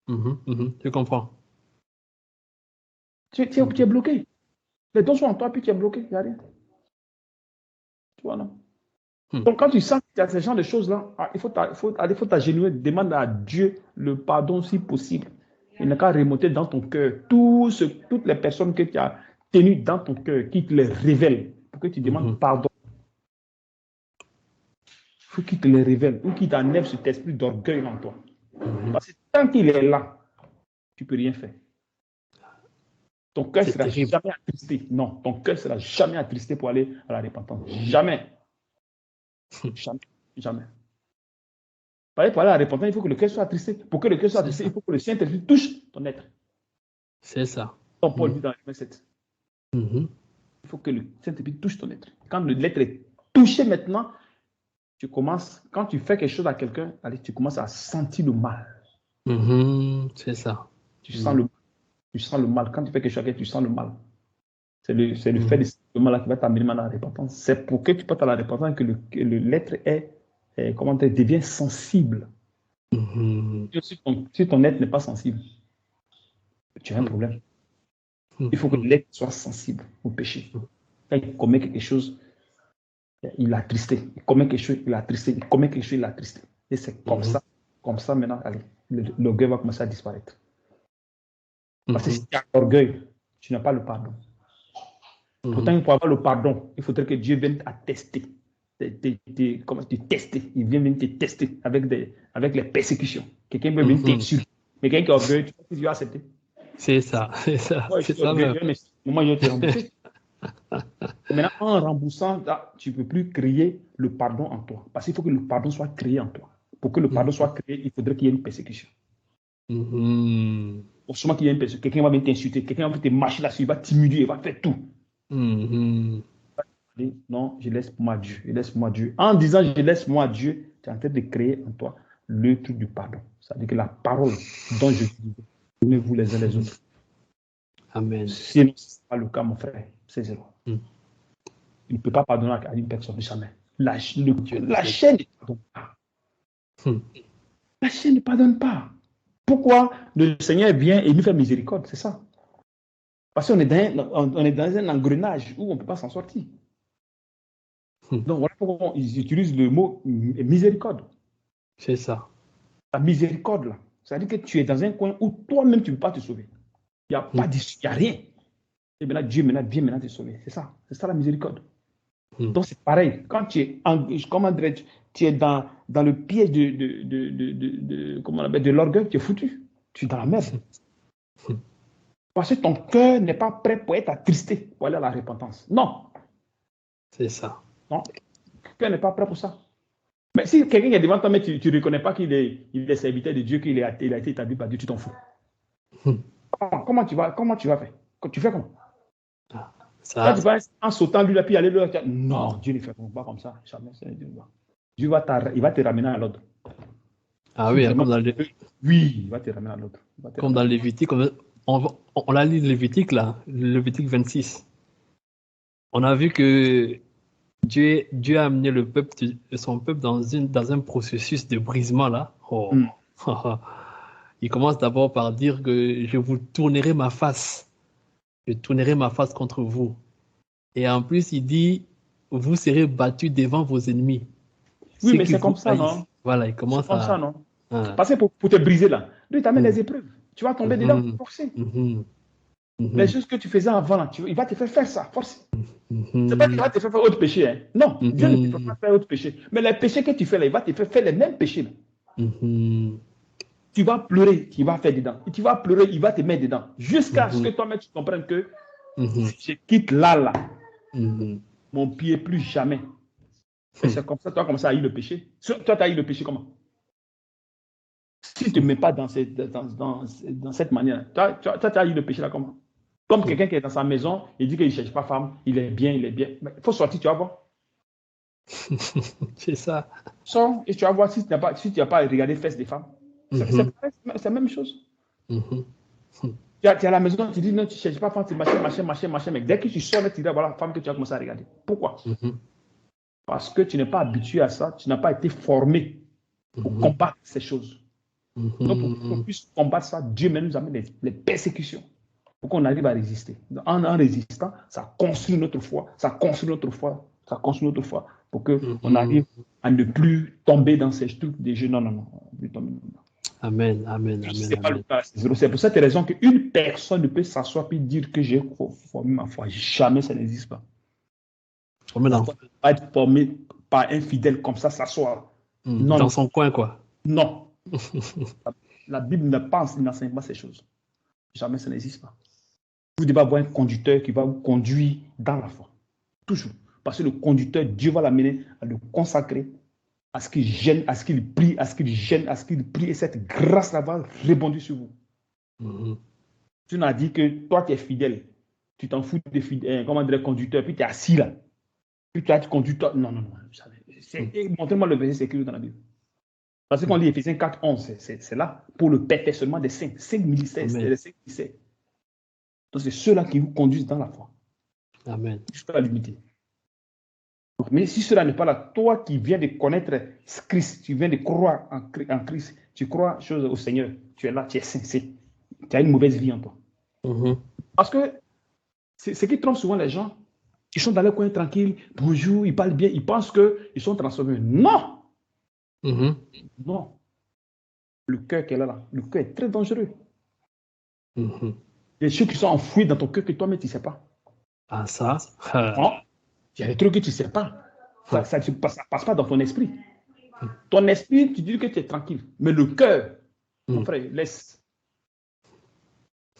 Mhm. Mhm. Je comprends. Tu es bloqué. Les dons sont en toi, puis tu es bloqué, il n'y a rien. Tu vois, non? Mhm. Donc, quand tu sens qu'il y a ce genre de choses-là, il faut t'agenouiller, demande à Dieu le pardon si possible. Il n'a qu'à remonter dans ton cœur toutes les personnes que tu as tenues dans ton cœur, qui te les révèlent, pour que tu demandes Mhm. pardon. Il faut qu'il te les révèle ou qu'il t'enlève cet esprit d'orgueil en toi. Mhm. Parce que tant qu'il est là, tu ne peux rien faire. Ton cœur ne C'est sera terrible. jamais attristé. Non, ton cœur ne sera jamais attristé pour aller à la repentance. Jamais. Jamais. Jamais. Pour aller à la repentance, il faut que le cœur soit attristé. Pour que le cœur soit C'est attristé, ça. il faut que le Saint-Esprit touche ton être. C'est ça. Comme Paul dit Mhm. dans Romains 7. Mhm. Il faut que le Saint-Esprit touche ton être. Quand l'être est touché maintenant, tu commences, quand tu fais quelque chose à quelqu'un, allez, tu commences à sentir le mal. Mhm. C'est ça. Tu sens Mhm. le mal. Quand tu fais quelque chose à quelqu'un, tu sens le mal. C'est le fait de Mhm. ce mal-là qui va t'amener à la repentance. C'est pour que tu passes à la repentance que l'être comment dire, devient sensible. Mhm. Si ton être n'est pas sensible, tu as un Mhm. problème. Il faut que Mhm. l'être soit sensible au péché. Quand il commet quelque chose, il a attristé. Il commet quelque chose, il a attristé. Il commet quelque chose, il a attristé. Et c'est Mhm. comme ça maintenant, allez, l'orgueil va commencer à disparaître. Parce que si Mhm. tu as l'orgueil, tu n'as pas le pardon. Mhm. Pourtant, pour avoir le pardon, il faudrait que Dieu vienne attester. Comment te tester. Il vient venir te tester avec les persécutions. Quelqu'un peut venir Mhm. t'insulter. Mais quelqu'un qui est orgueilleux, tu penses que tu vas accepter. C'est ça. C'est ça. Ouais, je C'est suis ça même. orgueilleux, mais au moment où il va te rembourser. Maintenant, en remboursant, tu ne peux plus créer le pardon en toi. Parce qu'il faut que le pardon soit créé en toi. Pour que le pardon Mhm. soit créé, il faudrait qu'il y ait une persécution. Mhm. au moment qu'il y a une personne, quelqu'un va venir t'insulter, quelqu'un va venir te marcher là-dessus, il va t'humilier, il va faire tout. Non, je laisse pour moi Dieu. Je laisse pour moi Dieu. En disant je laisse moi Dieu, tu es en train de créer en toi le truc du pardon. C'est-à-dire que la parole dont je dis, aimez-vous les uns les autres. Amen. Sinon, ce n'est pas le cas, mon frère. C'est zéro. Il ne peut pas pardonner à une personne, jamais. La chaîne ne pardonne pas. La chaîne ne pardonne pas. Pourquoi le Seigneur vient et nous fait miséricorde? C'est ça. Parce qu'on est dans un engrenage où on ne peut pas s'en sortir. Donc voilà pourquoi ils utilisent le mot miséricorde. C'est ça. La miséricorde, là, c'est-à-dire que tu es dans un coin où toi-même tu ne peux pas te sauver. Il n'y a pas d'issue, il n'y a rien. Et maintenant Dieu vient maintenant te sauver. C'est ça la miséricorde. Donc c'est pareil. Quand tu es, tu es dans le piège de l'orgueil, tu es foutu. Tu es dans la merde. Parce que ton cœur n'est pas prêt pour être attristé, pour aller à la repentance. Non. C'est ça. Non. Ton cœur n'est pas prêt pour ça. Mais si quelqu'un est devant toi, mais tu ne reconnais pas qu'il est serviteur de Dieu, qu'il a été établi par Dieu, tu t'en fous. Comment tu vas faire? Tu fais comment? Ça... Quand tu vas en sautant lui, là, puis aller là, non, Dieu ne fait pas comme ça. Jamais. Dieu va te ramener à l'ordre. Ah oui, comme dans oui, il va te ramener à l'ordre. Comme dans Lévitique, on l'a lu Lévitique là, Lévitique 26. On a vu que Dieu a amené son peuple dans un processus de brisement là. Il commence d'abord par dire que je vous tournerai ma face. Je tournerai ma face contre vous. Et en plus, il dit, vous serez battus devant vos ennemis. Oui, mais c'est comme ça, non? Voilà, il commence comme ça, non? Parce que pour te briser là, Dieu t'amène les épreuves. Tu vas tomber dedans, forcé. Les choses que tu faisais avant, là, il va te faire ça, forcé. C'est pas qu'il va te faire autre péché. Hein. Non, Dieu ne te fait pas faire autre péché. Mais les péchés que tu fais là, il va te faire les mêmes péchés. Là. Tu vas pleurer, il va faire dedans. Et tu vas pleurer, il va te mettre dedans. Jusqu'à ce que toi-même tu comprennes que si je quitte là, mon pied plus jamais. Et c'est comme ça, toi, comme ça, a eu le péché. Toi, tu as eu le péché comment? Si tu ne te mets pas dans cette manière, toi, tu as eu le péché là comment? Comme quelqu'un qui est dans sa maison, il dit qu'il ne cherche pas femme, il est bien. Mais il faut sortir, tu vas voir. C'est ça. Sors et tu vas voir si tu n'as pas regardé les fesses des femmes. C'est la même chose. Tu es à la maison, tu dis non, tu ne cherches pas femme, tu machin. Mais dès que tu sors, tu dis voilà la femme que tu as commencé à regarder. Pourquoi? Parce que tu n'es pas habitué à ça, tu n'as pas été formé pour combattre ces choses. Donc, pour qu'on puisse combattre ça, Dieu même nous amène les persécutions. Pour qu'on arrive à résister. En résistant, ça construit notre foi, pour qu'on arrive à ne plus tomber dans ces trucs des jeux. Non. Amen. C'est pour cette raison qu'une personne ne peut s'asseoir et dire que j'ai formé ma foi. Jamais ça n'existe pas. Non. Pas être formé par un fidèle comme ça, s'asseoir. Dans son coin, quoi. Non. La Bible n'enseigne pas ces choses. Jamais ça n'existe pas. Vous devez avoir un conducteur qui va vous conduire dans la foi. Toujours. Parce que le conducteur, Dieu va l'amener à le consacrer, à ce qu'il gêne, à ce qu'il prie, à ce qu'il gêne, à ce qu'il prie. Et cette grâce-là va rebondir sur vous. Tu n'as dit que toi, tu es fidèle. Tu t'en fous des conducteurs, puis tu es assis là. Puis tu as dit conducteur. Non. Montrez-moi le verset, c'est écrit dans la Bible. Parce qu'on lit Éphésiens 4, 11, c'est là pour le perfectionnement des saints. 5 ministères, c'est les 5 ministères. Donc c'est ceux-là qui vous conduisent dans la foi. Amen. Jusqu'à la limite. Mais si cela n'est pas là, toi qui viens de connaître Christ, tu viens de croire en Christ, tu crois chose au Seigneur, tu es là, tu es saint, tu as une mauvaise vie en toi. Parce que ce qui trompe souvent les gens, ils sont dans leur coin tranquille, bonjour, ils parlent bien, ils pensent qu'ils sont transformés. Non! Non. Le cœur qui est là, le cœur est très dangereux. Il y a des choses qui sont enfouies dans ton cœur que toi-même tu ne sais pas. Ah, ça? Non. Il y a des trucs que tu ne sais pas. Ça ne passe pas dans ton esprit. Ton esprit, tu dis que tu es tranquille. Mais le cœur, mon frère, laisse.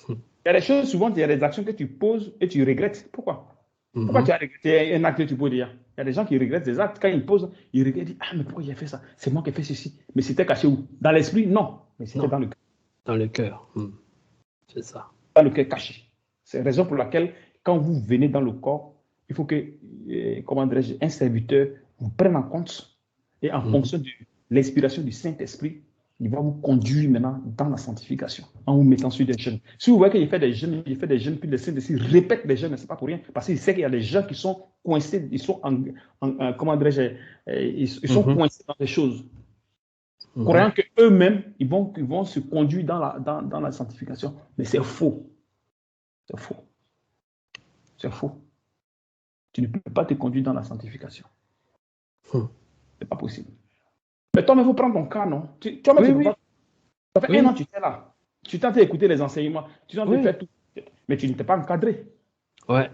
Il y a des choses, souvent, il y a des actions que tu poses et tu regrettes. Pourquoi? Pourquoi tu as regretté un acte que tu poses dire? Il y a des gens qui regrettent des actes. Quand ils posent, ils regrettent, ils disent, ah, mais pourquoi j'ai fait ça? C'est moi qui ai fait ceci. Mais c'était caché où? Dans l'esprit? Non. Mais c'était dans le cœur. Dans le cœur. C'est ça. Dans le cœur caché. C'est la raison pour laquelle, quand vous venez dans le corps, il faut que, comment dirais-je, un serviteur vous prenne en compte et en fonction de l'inspiration du Saint-Esprit, il va vous conduire maintenant dans la sanctification, en vous mettant sur des jeûnes. Si vous voyez qu'il fait des jeûnes, puis le Saint-Esprit répète les jeûnes, ce n'est pas pour rien, parce qu'il sait qu'il y a des gens qui sont coincés, ils sont, comment dirais-je, ils sont coincés dans des choses, croyant qu'eux-mêmes, ils vont se conduire dans la sanctification. Mais c'est faux. C'est faux. C'est faux. Tu ne peux pas te conduire dans la sanctification. C'est pas possible. Mais toi, il faut prendre ton cas, non? Oui. Ça fait un an que tu es là. Tu t'as fait écouter les enseignements. Tu t'as fait faire tout. Mais tu ne t'es pas encadré. Ouais.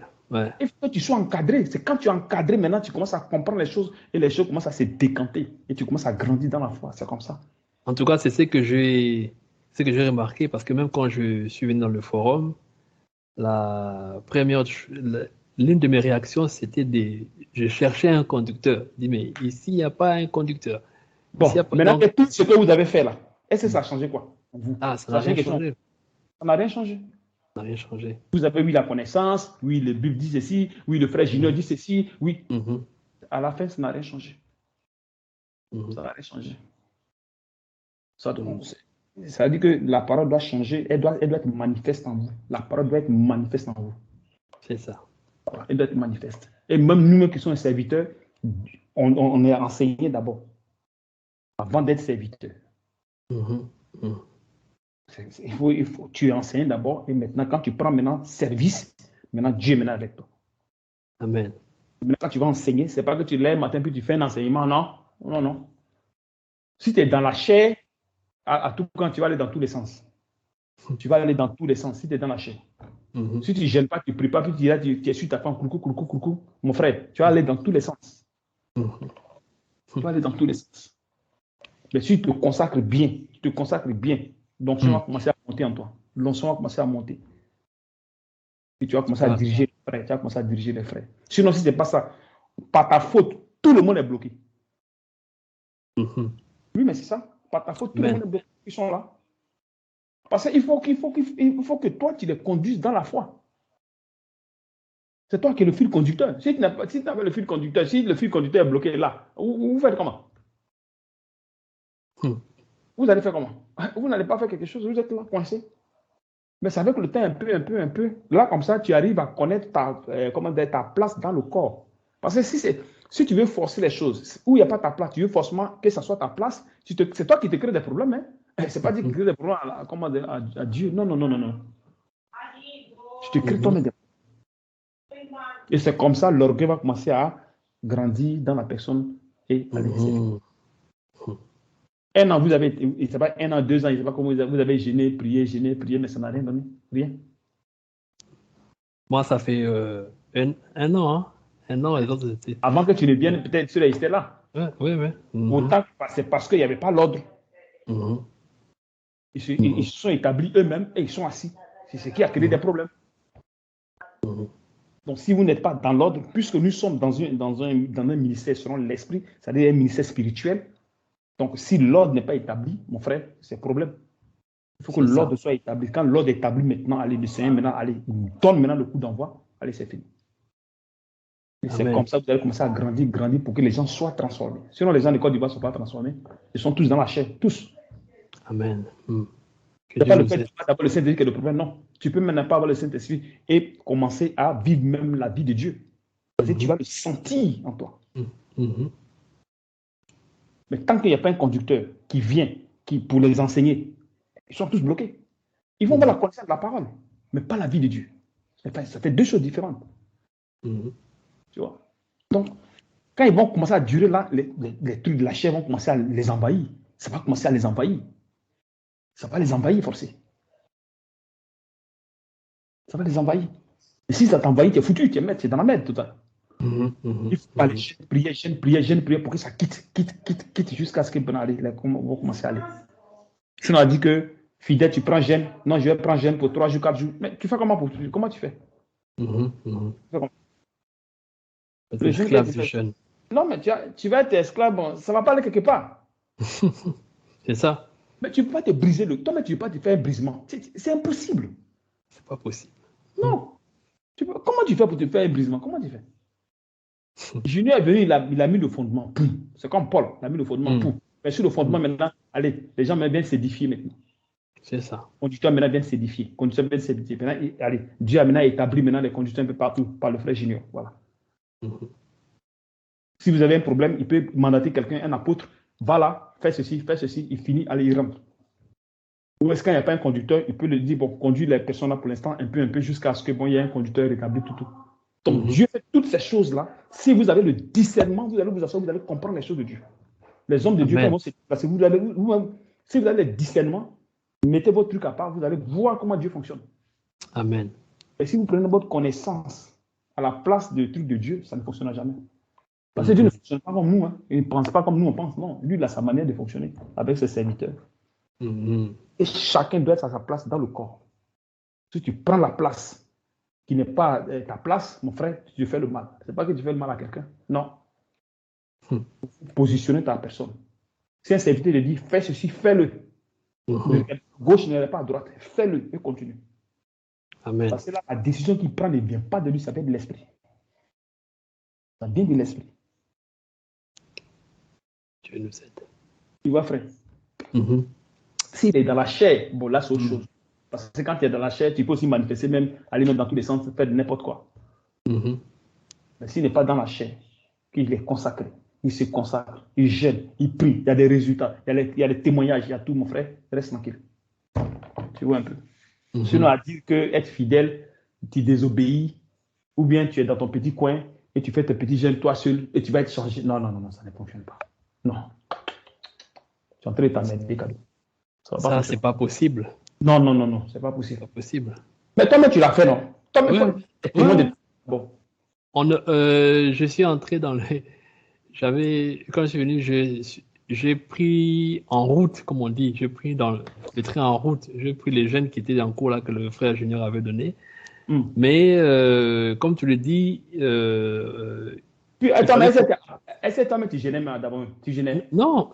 Il faut que tu sois encadré. C'est quand tu es encadré, maintenant, tu commences à comprendre les choses et les choses commencent à se décanter. Et tu commences à grandir dans la foi. C'est comme ça. En tout cas, c'est ce que j'ai remarqué parce que même quand je suis venu dans le forum, l'une de mes réactions, c'était je cherchais un conducteur. Je dis, mais ici, il n'y a pas un conducteur. Bon, maintenant, tout ce que vous avez fait là, est-ce que ça a changé quoi vous? Ça n'a rien changé. Ça n'a rien changé. Ça n'a rien changé. Vous avez eu la connaissance, oui, le Bible dit ceci, oui, le frère Junior dit ceci, oui. À la fin, ça n'a rien changé. Ça n'a rien changé. Ça veut dire que la parole doit changer, elle doit être manifeste en vous. La parole doit être manifeste en vous. C'est ça. Elle doit être manifeste. Et même nous qui sommes serviteurs, on est enseigné d'abord, avant d'être serviteur. Tu es enseigné d'abord, et maintenant, quand tu prends maintenant service, maintenant Dieu est maintenant avec toi. Amen. Maintenant, quand tu vas enseigner, ce n'est pas que tu lèves le matin puis tu fais un enseignement, non. Si tu es dans la chair, à tout quand tu vas aller dans tous les sens. Tu vas aller dans tous les sens si tu es dans la chair. Si tu ne gênes pas, tu ne pries pas, puis tu es sur ta femme, coucou, mon frère, tu vas aller dans tous les sens. Tu vas aller dans tous les sens. Mais si tu te consacres bien, l'onction va commencer à monter en toi. L'onction va commencer à monter. Et tu vas commencer à diriger les frères. Sinon, si ce n'est pas ça, par ta faute, tout le monde est bloqué. Oui, mais c'est ça. Par ta faute, tout le monde est bloqué. Ils sont là. Parce qu'il faut que toi, tu les conduises dans la foi. C'est toi qui es le fil conducteur. Si tu n'as pas le fil conducteur, si le fil conducteur est bloqué là, vous faites comment? Vous allez faire comment? Vous n'allez pas faire quelque chose, vous êtes là, coincé. Mais c'est avec le temps, un peu. Là, comme ça, tu arrives à connaître ta place dans le corps. Parce que si tu veux forcer les choses, où il n'y a pas ta place, tu veux forcément que ça soit ta place, c'est toi qui te crée des problèmes. Hein? C'est pas dire que tu crée des problèmes à Dieu. Non. Tu te crées toi-même des problèmes. Et c'est comme ça, l'orgueil va commencer à grandir dans la personne et à l'extérieur. Un an, vous avez, il pas 1 an, 2 ans, il ne sait pas comment vous avez gêné, prié, mais ça n'a rien donné. Rien. Moi, ça fait un an. Hein? Un an, les autres étaient. Avant que tu ne viennes, peut-être ceux-là, ils étaient là. Oui. Autant, c'est parce qu'il n'y avait pas l'ordre. Ils se sont établis eux-mêmes et ils sont assis. C'est ce qui a créé des problèmes. Donc, si vous n'êtes pas dans l'ordre, puisque nous sommes dans un ministère selon l'esprit, c'est-à-dire un ministère spirituel, donc si l'ordre n'est pas établi, mon frère, c'est problème. Il faut que l'ordre soit établi. Quand l'ordre est établi maintenant, allez, le Seigneur maintenant, allez, il donne maintenant le coup d'envoi, allez, c'est fini. Et c'est comme ça que vous allez commencer à grandir pour que les gens soient transformés. Sinon, les gens de Côte d'Ivoire ne sont pas transformés. Ils sont tous dans la chair, tous. Amen. Ce n'est pas le fait d'avoir le Saint-Esprit qui est le problème, non. Tu peux maintenant pas avoir le Saint-Esprit et commencer à vivre même la vie de Dieu. Parce que tu vas le sentir en toi. Mais tant qu'il n'y a pas un conducteur qui vient pour les enseigner, ils sont tous bloqués. Ils vont avoir la connaissance de la parole, mais pas la vie de Dieu. Ça fait deux choses différentes. Tu vois? Donc, quand ils vont commencer à durer là, les trucs de la chair vont commencer à les envahir. Ça va commencer à les envahir. Ça va les envahir, forcément. Ça va les envahir. Et si ça t'envahit, tu es foutu, tu es dans la merde tout à l'heure. Il faut aller prier pour que ça quitte jusqu'à ce que vont commencer à aller. Sinon, on a dit que fidèle, tu prends jeûne. Non, je vais prendre jeûne pour 3 jours, 4 jours. Mais tu fais comment tu fais? Esclave du jeûne. Non, mais tu vas être esclave, bon, ça ne va pas aller quelque part. C'est ça. Mais tu ne peux pas te briser le... Toi-même, tu ne peux pas te faire un brisement. C'est impossible. C'est pas possible. Non. Comment tu fais pour te faire un brisement? Comment tu fais? Junior est venu, il a mis le fondement. C'est comme Paul, il a mis le fondement. Mais sur le fondement, maintenant, allez, les gens viennent s'édifier maintenant. C'est ça. Conducteur maintenant vient s'édifier. Conducteur vient s'édifier. Maintenant, allez, Dieu a maintenant établi maintenant les conducteurs un peu partout par le frère Junior. Voilà. Si vous avez un problème, il peut mandater quelqu'un, un apôtre. Va là, fais ceci, il finit, allez, il rentre. Ou est-ce qu'il n'y a pas un conducteur, il peut le dire, bon, conduire les personnes là pour l'instant un peu, jusqu'à ce que, bon, il y ait un conducteur établi, tout. Donc, Dieu fait toutes ces choses-là. Si vous avez le discernement, vous allez vous asseoir, vous allez comprendre les choses de Dieu. Les hommes de Dieu, comment c'est. Parce que si vous avez le discernement, mettez votre truc à part, vous allez voir comment Dieu fonctionne. Amen. Et si vous prenez votre connaissance à la place du truc de Dieu, ça ne fonctionnera jamais. Parce que Dieu ne fonctionne pas comme nous. Hein. Il ne pense pas comme nous on pense. Non, lui, il a sa manière de fonctionner avec ses serviteurs. Et chacun doit être à sa place dans le corps. Si tu prends la place qui n'est pas ta place, mon frère, tu fais le mal. Ce n'est pas que tu fais le mal à quelqu'un. Non. Positionner ta personne. Si un serviteur te dit, fais ceci, fais-le. Gauche n'est pas à droite. Fais-le et continue. Amen. Parce que là, la décision qu'il prend ne vient pas de lui, ça vient de l'esprit. Ça vient de l'esprit. Dieu nous aide. Tu vois, frère. S'il est dans la chair, bon, là, c'est autre chose. Parce que quand tu es dans la chair, tu peux aussi manifester, même aller même dans tous les sens, faire de n'importe quoi. Mais s'il n'est pas dans la chair, qu'il est consacré, il se consacre, il gêne, il prie, il y a des résultats, il y a des témoignages, il y a tout, mon frère, reste tranquille. Tu vois un peu. Sinon, à dire que être fidèle, tu désobéis, ou bien tu es dans ton petit coin et tu fais tes petits gènes toi seul et tu vas être changé. Non, ça ne fonctionne pas. Non. Tu es en train de t'amener des cadeaux. Ça, c'est pas possible. Non, c'est pas possible. C'est pas possible. Mais toi-même, tu l'as fait, non? Toi-même, Bon. Je suis entré dans les. Quand je suis venu, j'ai pris en route, comme on dit, j'ai pris dans le train en route, j'ai pris les jeunes qui étaient en cours là que le frère Junior avait donné. Mais comme tu le dis. Puis, attends, mais est-ce que toi-même tu gênais d'abord? Tu gênais? Non,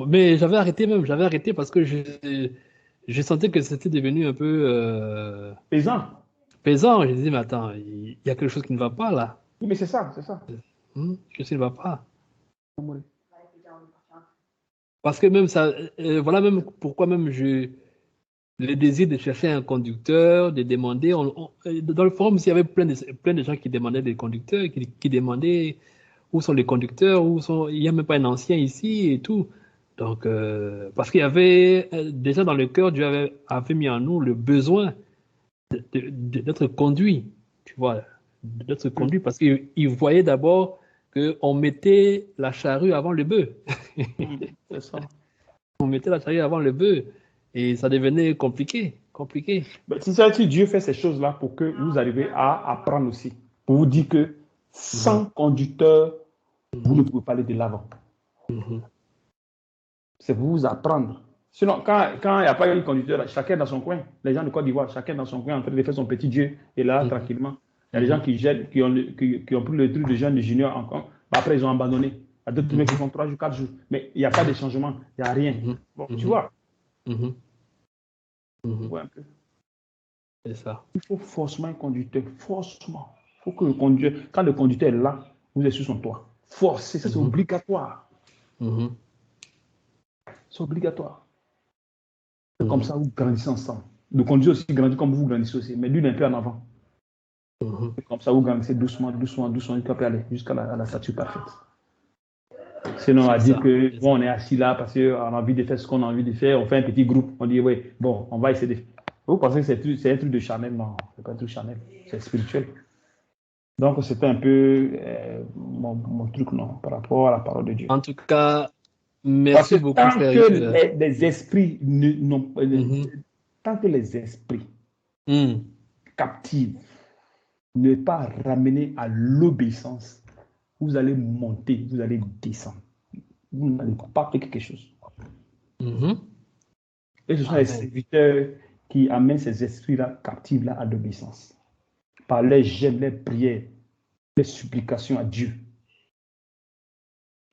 mais j'avais arrêté parce que je sentais que c'était devenu un peu pesant. Je disais, mais attends, il y a quelque chose qui ne va pas là. Oui, mais c'est ça. Quelque chose qui ne va pas. Parce que même ça, voilà même pourquoi même le désir de chercher un conducteur, de demander, dans le forum, il y avait plein de gens qui demandaient des conducteurs, qui demandaient où sont les conducteurs, il n'y a même pas un ancien ici et tout. Donc, parce qu'il y avait déjà dans le cœur, Dieu avait mis en nous le besoin d'être conduit, tu vois, d'être conduit, parce qu'il voyait d'abord qu'on mettait la charrue avant le bœuf. C'est ça. On mettait la charrue avant le bœuf et ça devenait compliqué. Mais si Dieu fait ces choses-là pour que vous arrivez à apprendre aussi, pour vous dire que sans conducteur, vous ne pouvez pas aller de l'avant. C'est pour vous apprendre. Sinon, quand il n'y a pas eu de conducteur, chacun dans son coin, les gens de Côte d'Ivoire, chacun dans son coin en train de faire son petit Dieu, et là, tranquillement. Il y a des gens qui ont pris le truc de jeunes, de juniors encore, après ils ont abandonné. Il y a d'autres mecs qui font 3 jours, 4 jours, mais il n'y a pas de changement, il n'y a rien. Bon, tu vois. Ouais, un peu. C'est ça. Il faut forcément un conducteur, forcément. Il faut que le conducteur, quand le conducteur est là, vous êtes sur son toit. Forcé, ça c'est obligatoire. C'est obligatoire. C'est comme ça, vous grandissez ensemble. Le conducteur aussi grandit comme vous grandissez aussi, mais lui, il est un peu en avant. C'est comme ça, vous grandissez doucement, jusqu'à aller jusqu'à la stature parfaite. Sinon, on va dire que bon, on est assis là parce qu'on a envie de faire ce qu'on a envie de faire, on fait un petit groupe, on dit, oui, bon, on va essayer de... Vous pensez que c'est un truc de charnel? Non, c'est pas un truc charnel, c'est spirituel. Donc, c'était un peu mon truc, non, par rapport à la parole de Dieu. En tout cas, merci beaucoup. Tant que les esprits tant que les esprits captifs ne pas ramener à l'obéissance, vous allez monter, vous allez descendre. Vous n'allez pas faire quelque chose. Et ce sont les serviteurs qui amènent ces esprits-là, captifs-là, à l'obéissance. Par les jeûnes, les prières, les supplications à Dieu.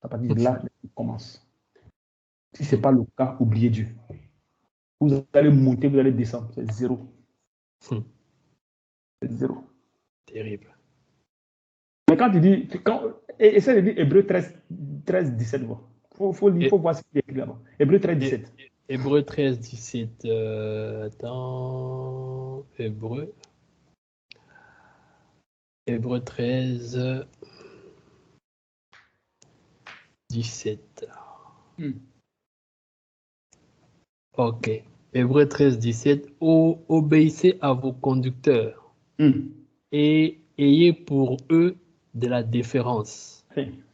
À partir de là, il commence. Si ce n'est pas le cas, oubliez Dieu. Vous allez monter, vous allez descendre. C'est zéro. C'est zéro. Terrible. Mais quand tu dis, essaie de dire Hébreu 13, 17. Il faut voir ce qu'il y a écrit là-bas. Hébreu 13, 17. Hébreu 13, 17. Attends. Hébreu 13, 17. Ok. Hébreu 13, 17. Obéissez à vos conducteurs et ayez pour eux de la déférence.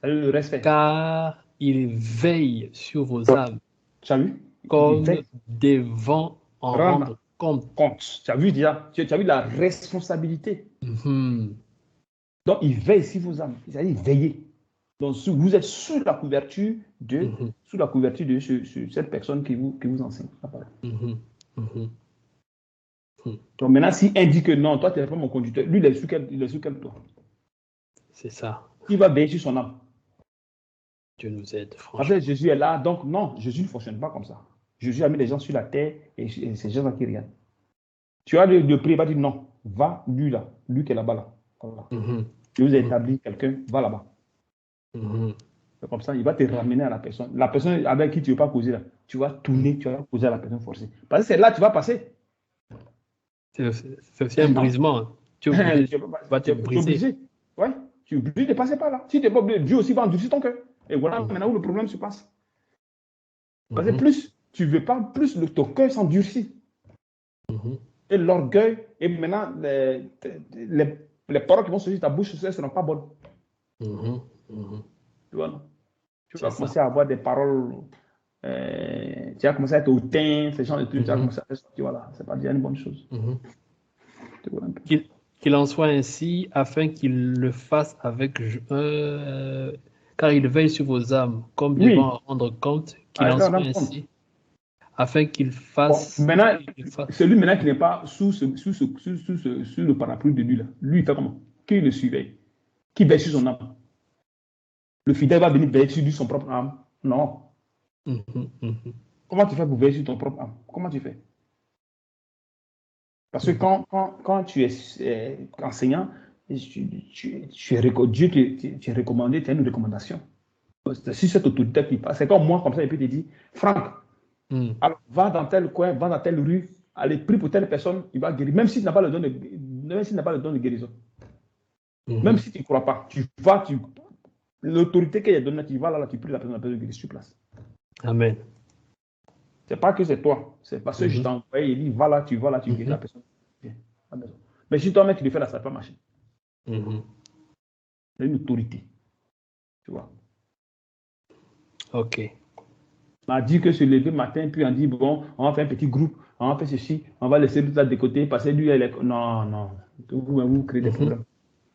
Le respect. Car ils veillent sur vos âmes. Tu as vu? Comme devant en rendre compte. Tu as vu déjà? Tu as vu la responsabilité. Donc, ils veillent sur vos âmes. C'est-à-dire veiller. Donc, vous êtes sous la couverture de, cette personne qui vous enseigne. Donc, maintenant, s'il indique que non, toi, tu n'es pas mon conducteur, lui, il est sous quel toit? C'est ça. Il va veiller sur son âme. Dieu nous aide, franchement. Après, Jésus est là, donc non, Jésus ne fonctionne pas comme ça. Jésus a mis les gens sur la terre et c'est gens qui regardent. Tu as le prix, il va dire non, va lui là, lui qui est là-bas là. Voilà. Je vous ai établi quelqu'un, va là-bas. C'est comme ça, il va te ramener à la personne. La personne avec qui tu ne veux pas causer là, tu vas tourner, tu vas causer à la personne forcée. Parce que c'est là que tu vas passer. C'est aussi un brisement. Tu vas te briser. Ouais, tu es obligé de passer par là. Si tu n'es pas obligé, Dieu aussi va endurcir ton cœur. Et voilà maintenant où le problème se passe. Parce que plus tu ne veux pas, plus ton cœur s'endurcit. Et l'orgueil, et maintenant, les paroles qui vont sortir de ta bouche, ce ne seront pas bonnes. Tu vois, non? Tu vas commencer à avoir des paroles, tu vas commencer à être hautain, ce genre de trucs, tu vas commencer à sortir, voilà, ce n'est pas déjà une bonne chose. Tu vois un peu. Qu'il en soit ainsi, afin qu'il le fasse avec... car il veille sur vos âmes, comme devant rendre compte, qu'il en soit ainsi, afin qu'il fasse... Bon, maintenant, celui maintenant qui n'est pas sous le parapluie de lui, là, lui, il fait comment? Qui le surveille? Qui veille sur son âme? Le fidèle va venir veiller sur son propre âme? Non. Comment tu fais pour veiller sur ton propre âme? Comment tu fais? Parce que quand tu es enseignant, Dieu t'es recommandé, tu as une recommandation. Si cette autorité qui passe, c'est comme moi, comme ça, il peut te dire, Franck, alors va dans tel coin, va dans telle rue, allez, prie pour telle personne, il va guérir, même s'il n'a pas le don de guérison. Même si tu ne crois pas, tu vas, l'autorité qu'il a donnée, tu vas là, tu pries la personne de guérir sur place. Amen. C'est pas que c'est toi, c'est parce que je t'ai envoyé, il dit, va là, tu guéris la personne. Mais si toi-même tu le fais là, ça ne va pas marcher. C'est une autorité. Tu vois. Ok. On a dit que se lever matin, puis on dit, bon, on va faire un petit groupe, on va faire ceci, on va laisser tout ça de côté, parce que lui, elle est... Non. Vous créez des problèmes.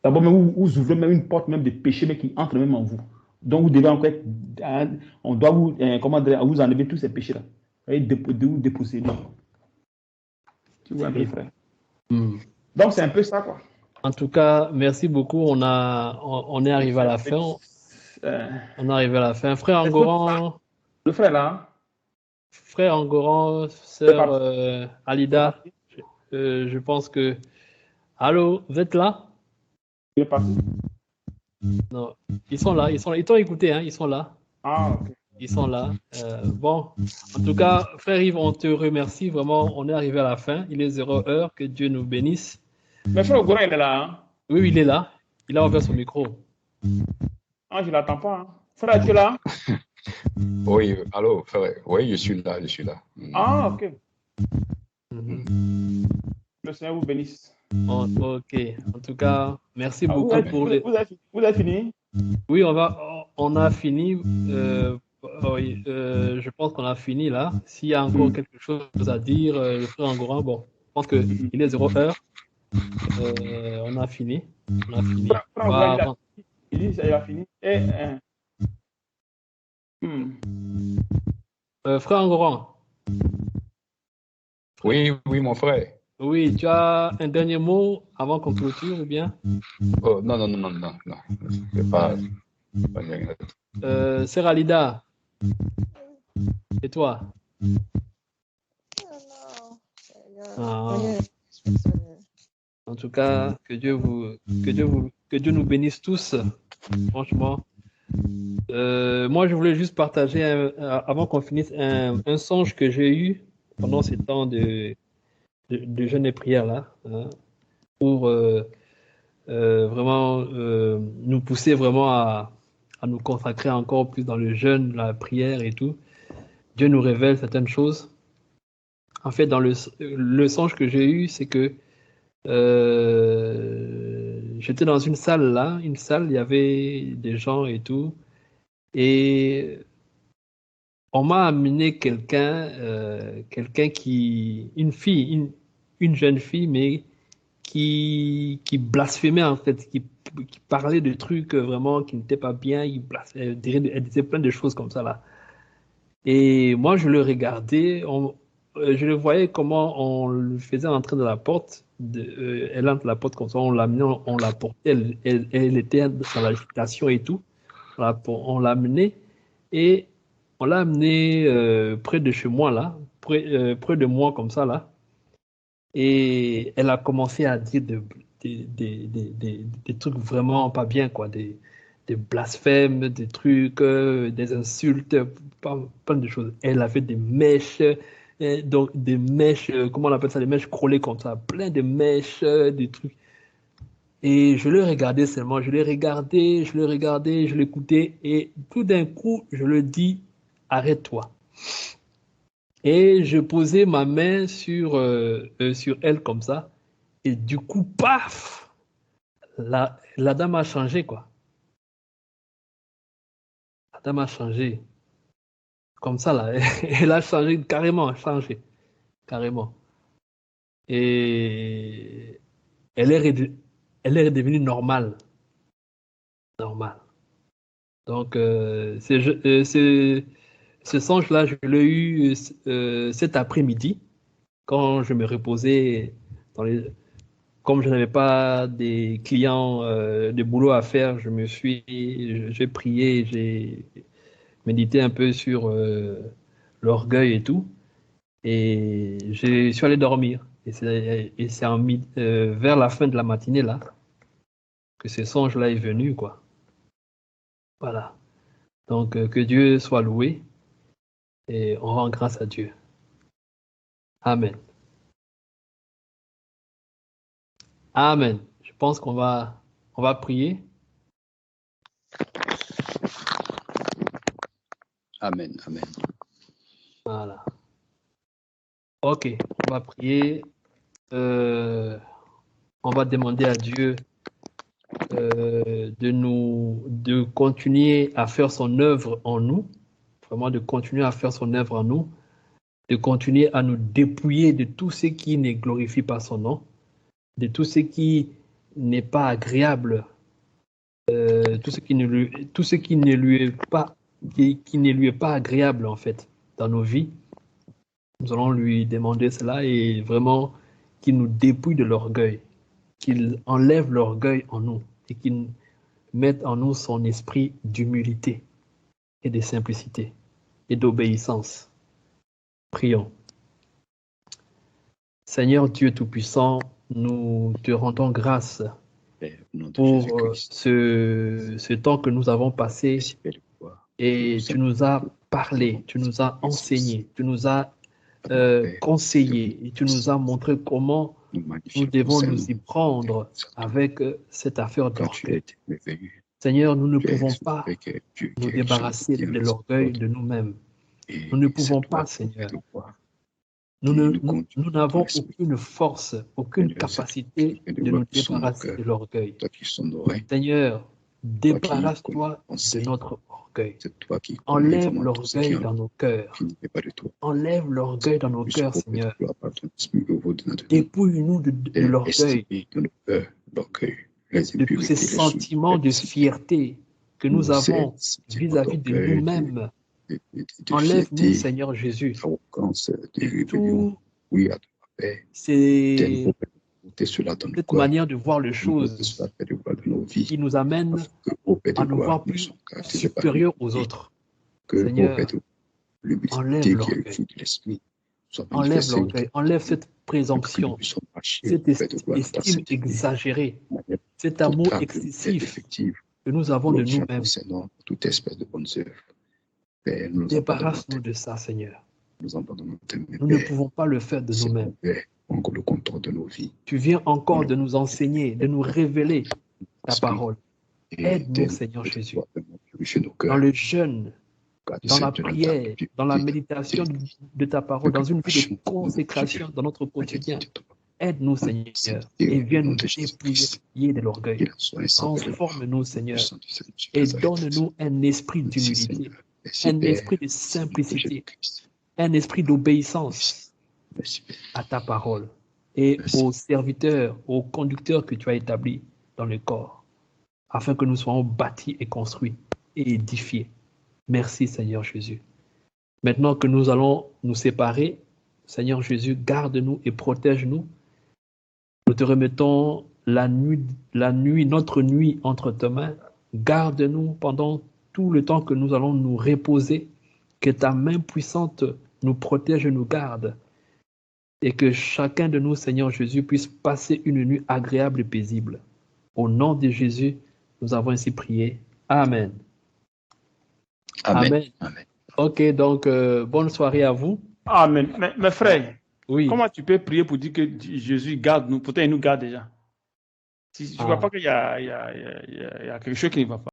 D'abord, vous ouvrez même une porte même de péché, mais qui entre même en vous. Donc, vous devez encore être... On doit vous, vous enlever tous ces péchés-là. Et vous déposer. Tu vois un peu, frère. Donc, c'est un peu ça, quoi. En tout cas, merci beaucoup. On est arrivé à la fin. On est arrivé à la fin. Frère Engoran... Le frère là. Frère Engoran, sœur Alida, je pense que... Allô, vous êtes là? Il est parti. Non, ils sont là, ils t'ont écouté, hein, ils sont là. Ah, ok. Ils sont là. Bon, en tout cas, frère Yves, on te remercie. Vraiment, on est arrivé à la fin. Il est 0h. Que Dieu nous bénisse. Mais frère Engoran, il est là. Hein? Oui, il est là. Il a ouvert son micro. Ah, je ne l'attends pas. Hein. Frère, tu es là? Oui, allô, frère. Oui, je suis là. Ah, ok. Le Seigneur vous bénisse. Ok. En tout cas, merci beaucoup pour les... Vous avez fini? Oui, on a fini. Je pense qu'on a fini là. S'il y a encore quelque chose à dire, le frère Engoran, bon, je pense qu'il est 0h. On a fini. Il dit ça, il a fini. Frère Engoran. Oui, mon frère. Oui, tu as un dernier mot avant qu'on clôture ou bien? Oh, non. C'est pas... Sœur Alida. Et toi? Ah. En tout cas, que Dieu nous bénisse tous, franchement. Moi, je voulais juste partager, avant qu'on finisse, un songe que j'ai eu pendant ces temps de jeûne et prière là, hein, pour vraiment nous pousser vraiment à nous consacrer encore plus dans le jeûne, la prière et tout. Dieu nous révèle certaines choses. En fait, dans le songe que j'ai eu, c'est que j'étais dans une salle là, une salle, il y avait des gens et tout, et on m'a amené quelqu'un une fille, une jeune fille, mais qui blasphémait en fait, qui parlait de trucs vraiment qui n'étaient pas bien, elle disait plein de choses comme ça là. Et moi, je le regardais, je le voyais comment on le faisait entrer dans la porte. Elle entre la porte comme ça, on l'amenait, on la portait, elle était dans l'agitation et tout. On l'a amenée et on l'a amenée près de chez moi là, près de moi comme ça là. Et elle a commencé à dire des trucs vraiment pas bien, quoi, des blasphèmes, des trucs, des insultes, plein de choses. Elle avait des mèches, donc des mèches, comment on appelle ça, des mèches crôlées comme ça, plein de mèches, des trucs. Et je le regardais seulement, je l'écoutais, et tout d'un coup, je le dis, arrête-toi. Et je posais ma main sur elle comme ça. Et du coup, paf, la dame a changé, quoi. La dame a changé. Comme ça, là. Elle a changé, carrément, changé. Carrément. Et elle elle est redevenue normale. Normale. Donc, ce songe-là, je l'ai eu cet après-midi, quand je me reposais dans les, comme je n'avais pas des clients de boulot à faire, j'ai prié, j'ai médité un peu sur l'orgueil et tout, et je suis allé dormir. Et c'est vers la fin de la matinée là que ce songe-là est venu, quoi. Voilà. Donc que Dieu soit loué et on rend grâce à Dieu. Amen. Amen. Je pense on va prier. Amen, amen. Voilà. Ok, on va prier. On va demander à Dieu de continuer à faire son œuvre en nous, vraiment de continuer à faire son œuvre en nous, de continuer à nous dépouiller de tout ce qui ne glorifie pas son nom, de tout ce qui n'est pas agréable, tout ce qui ne lui est pas, qui ne lui est pas agréable en fait dans nos vies. Nous allons lui demander cela et vraiment qu'il nous dépouille de l'orgueil, qu'il enlève l'orgueil en nous et qu'il mette en nous son esprit d'humilité et de simplicité et d'obéissance. Prions. Seigneur Dieu Tout-Puissant, nous te rendons grâce pour ce temps que nous avons passé et tu nous as parlé, tu nous as enseigné, tu nous as conseillé et tu nous as montré comment nous devons nous y prendre avec cette affaire d'orgueil. Seigneur, nous ne pouvons pas nous débarrasser de l'orgueil de nous-mêmes. Nous ne pouvons pas, Seigneur. Nous n'avons aucune force, aucune capacité de nous débarrasser de l'orgueil. Seigneur, débarrasse-toi de notre orgueil. Enlève l'orgueil dans nos cœurs. Enlève l'orgueil dans nos cœurs, Seigneur. Dépouille-nous de l'orgueil, de tous ces sentiments de fierté que nous avons vis-à-vis de nous-mêmes. Enlève-nous, Seigneur Jésus, de tout cette manière de voir les choses qui nous amène à nous voir plus supérieurs aux autres. Seigneur, Enlève L'humilité qui est le l'orgueil. fruit de l'esprit soit Enlève manifestée l'orgueil. Enlève cette que nous présomption, puissions marcher cette au fait de gloire dans ta estime sainteté, exagérée, de manière cet amour totale et excessif effective, que nous avons de glorifiant ton nous-mêmes. Seigneur pour toute espèce de bonnes œuvres. Père, nous nous abandonnons à Débarrasse-nous de ça, Seigneur. nous abandonnons à tes mains, Nous ne Père. pouvons pas le faire de C'est nous-mêmes. mon Père, encore le contrôle de nos vies. Tu viens encore de nous enseigner, de nous révéler ta parole. Aide-nous, Seigneur Jésus, dans le jeûne, dans la prière, dans la méditation de ta parole, dans une vie de consécration dans notre quotidien. Aide-nous, Seigneur, et viens nous dépouiller de l'orgueil. Transforme-nous, Seigneur, et donne-nous un esprit d'humilité, un esprit de simplicité, un esprit d'obéissance à ta parole et aux serviteurs, aux conducteurs que tu as établis dans le corps, afin que nous soyons bâtis et construits et édifiés. Merci, Seigneur Jésus. Maintenant que nous allons nous séparer, Seigneur Jésus, garde-nous et protège-nous. Nous te remettons notre nuit entre tes mains. Garde-nous pendant tout le temps que nous allons nous reposer. Que ta main puissante nous protège et nous garde. Et que chacun de nous, Seigneur Jésus, puisse passer une nuit agréable et paisible. Au nom de Jésus, nous avons ainsi prié. Amen. Amen. Ok, donc bonne soirée à vous. Amen. Mais frère, oui. Comment tu peux prier pour dire que Jésus garde nous? Pourtant, il nous garde déjà. Je ne vois pas qu'il y a quelque chose qui ne va pas.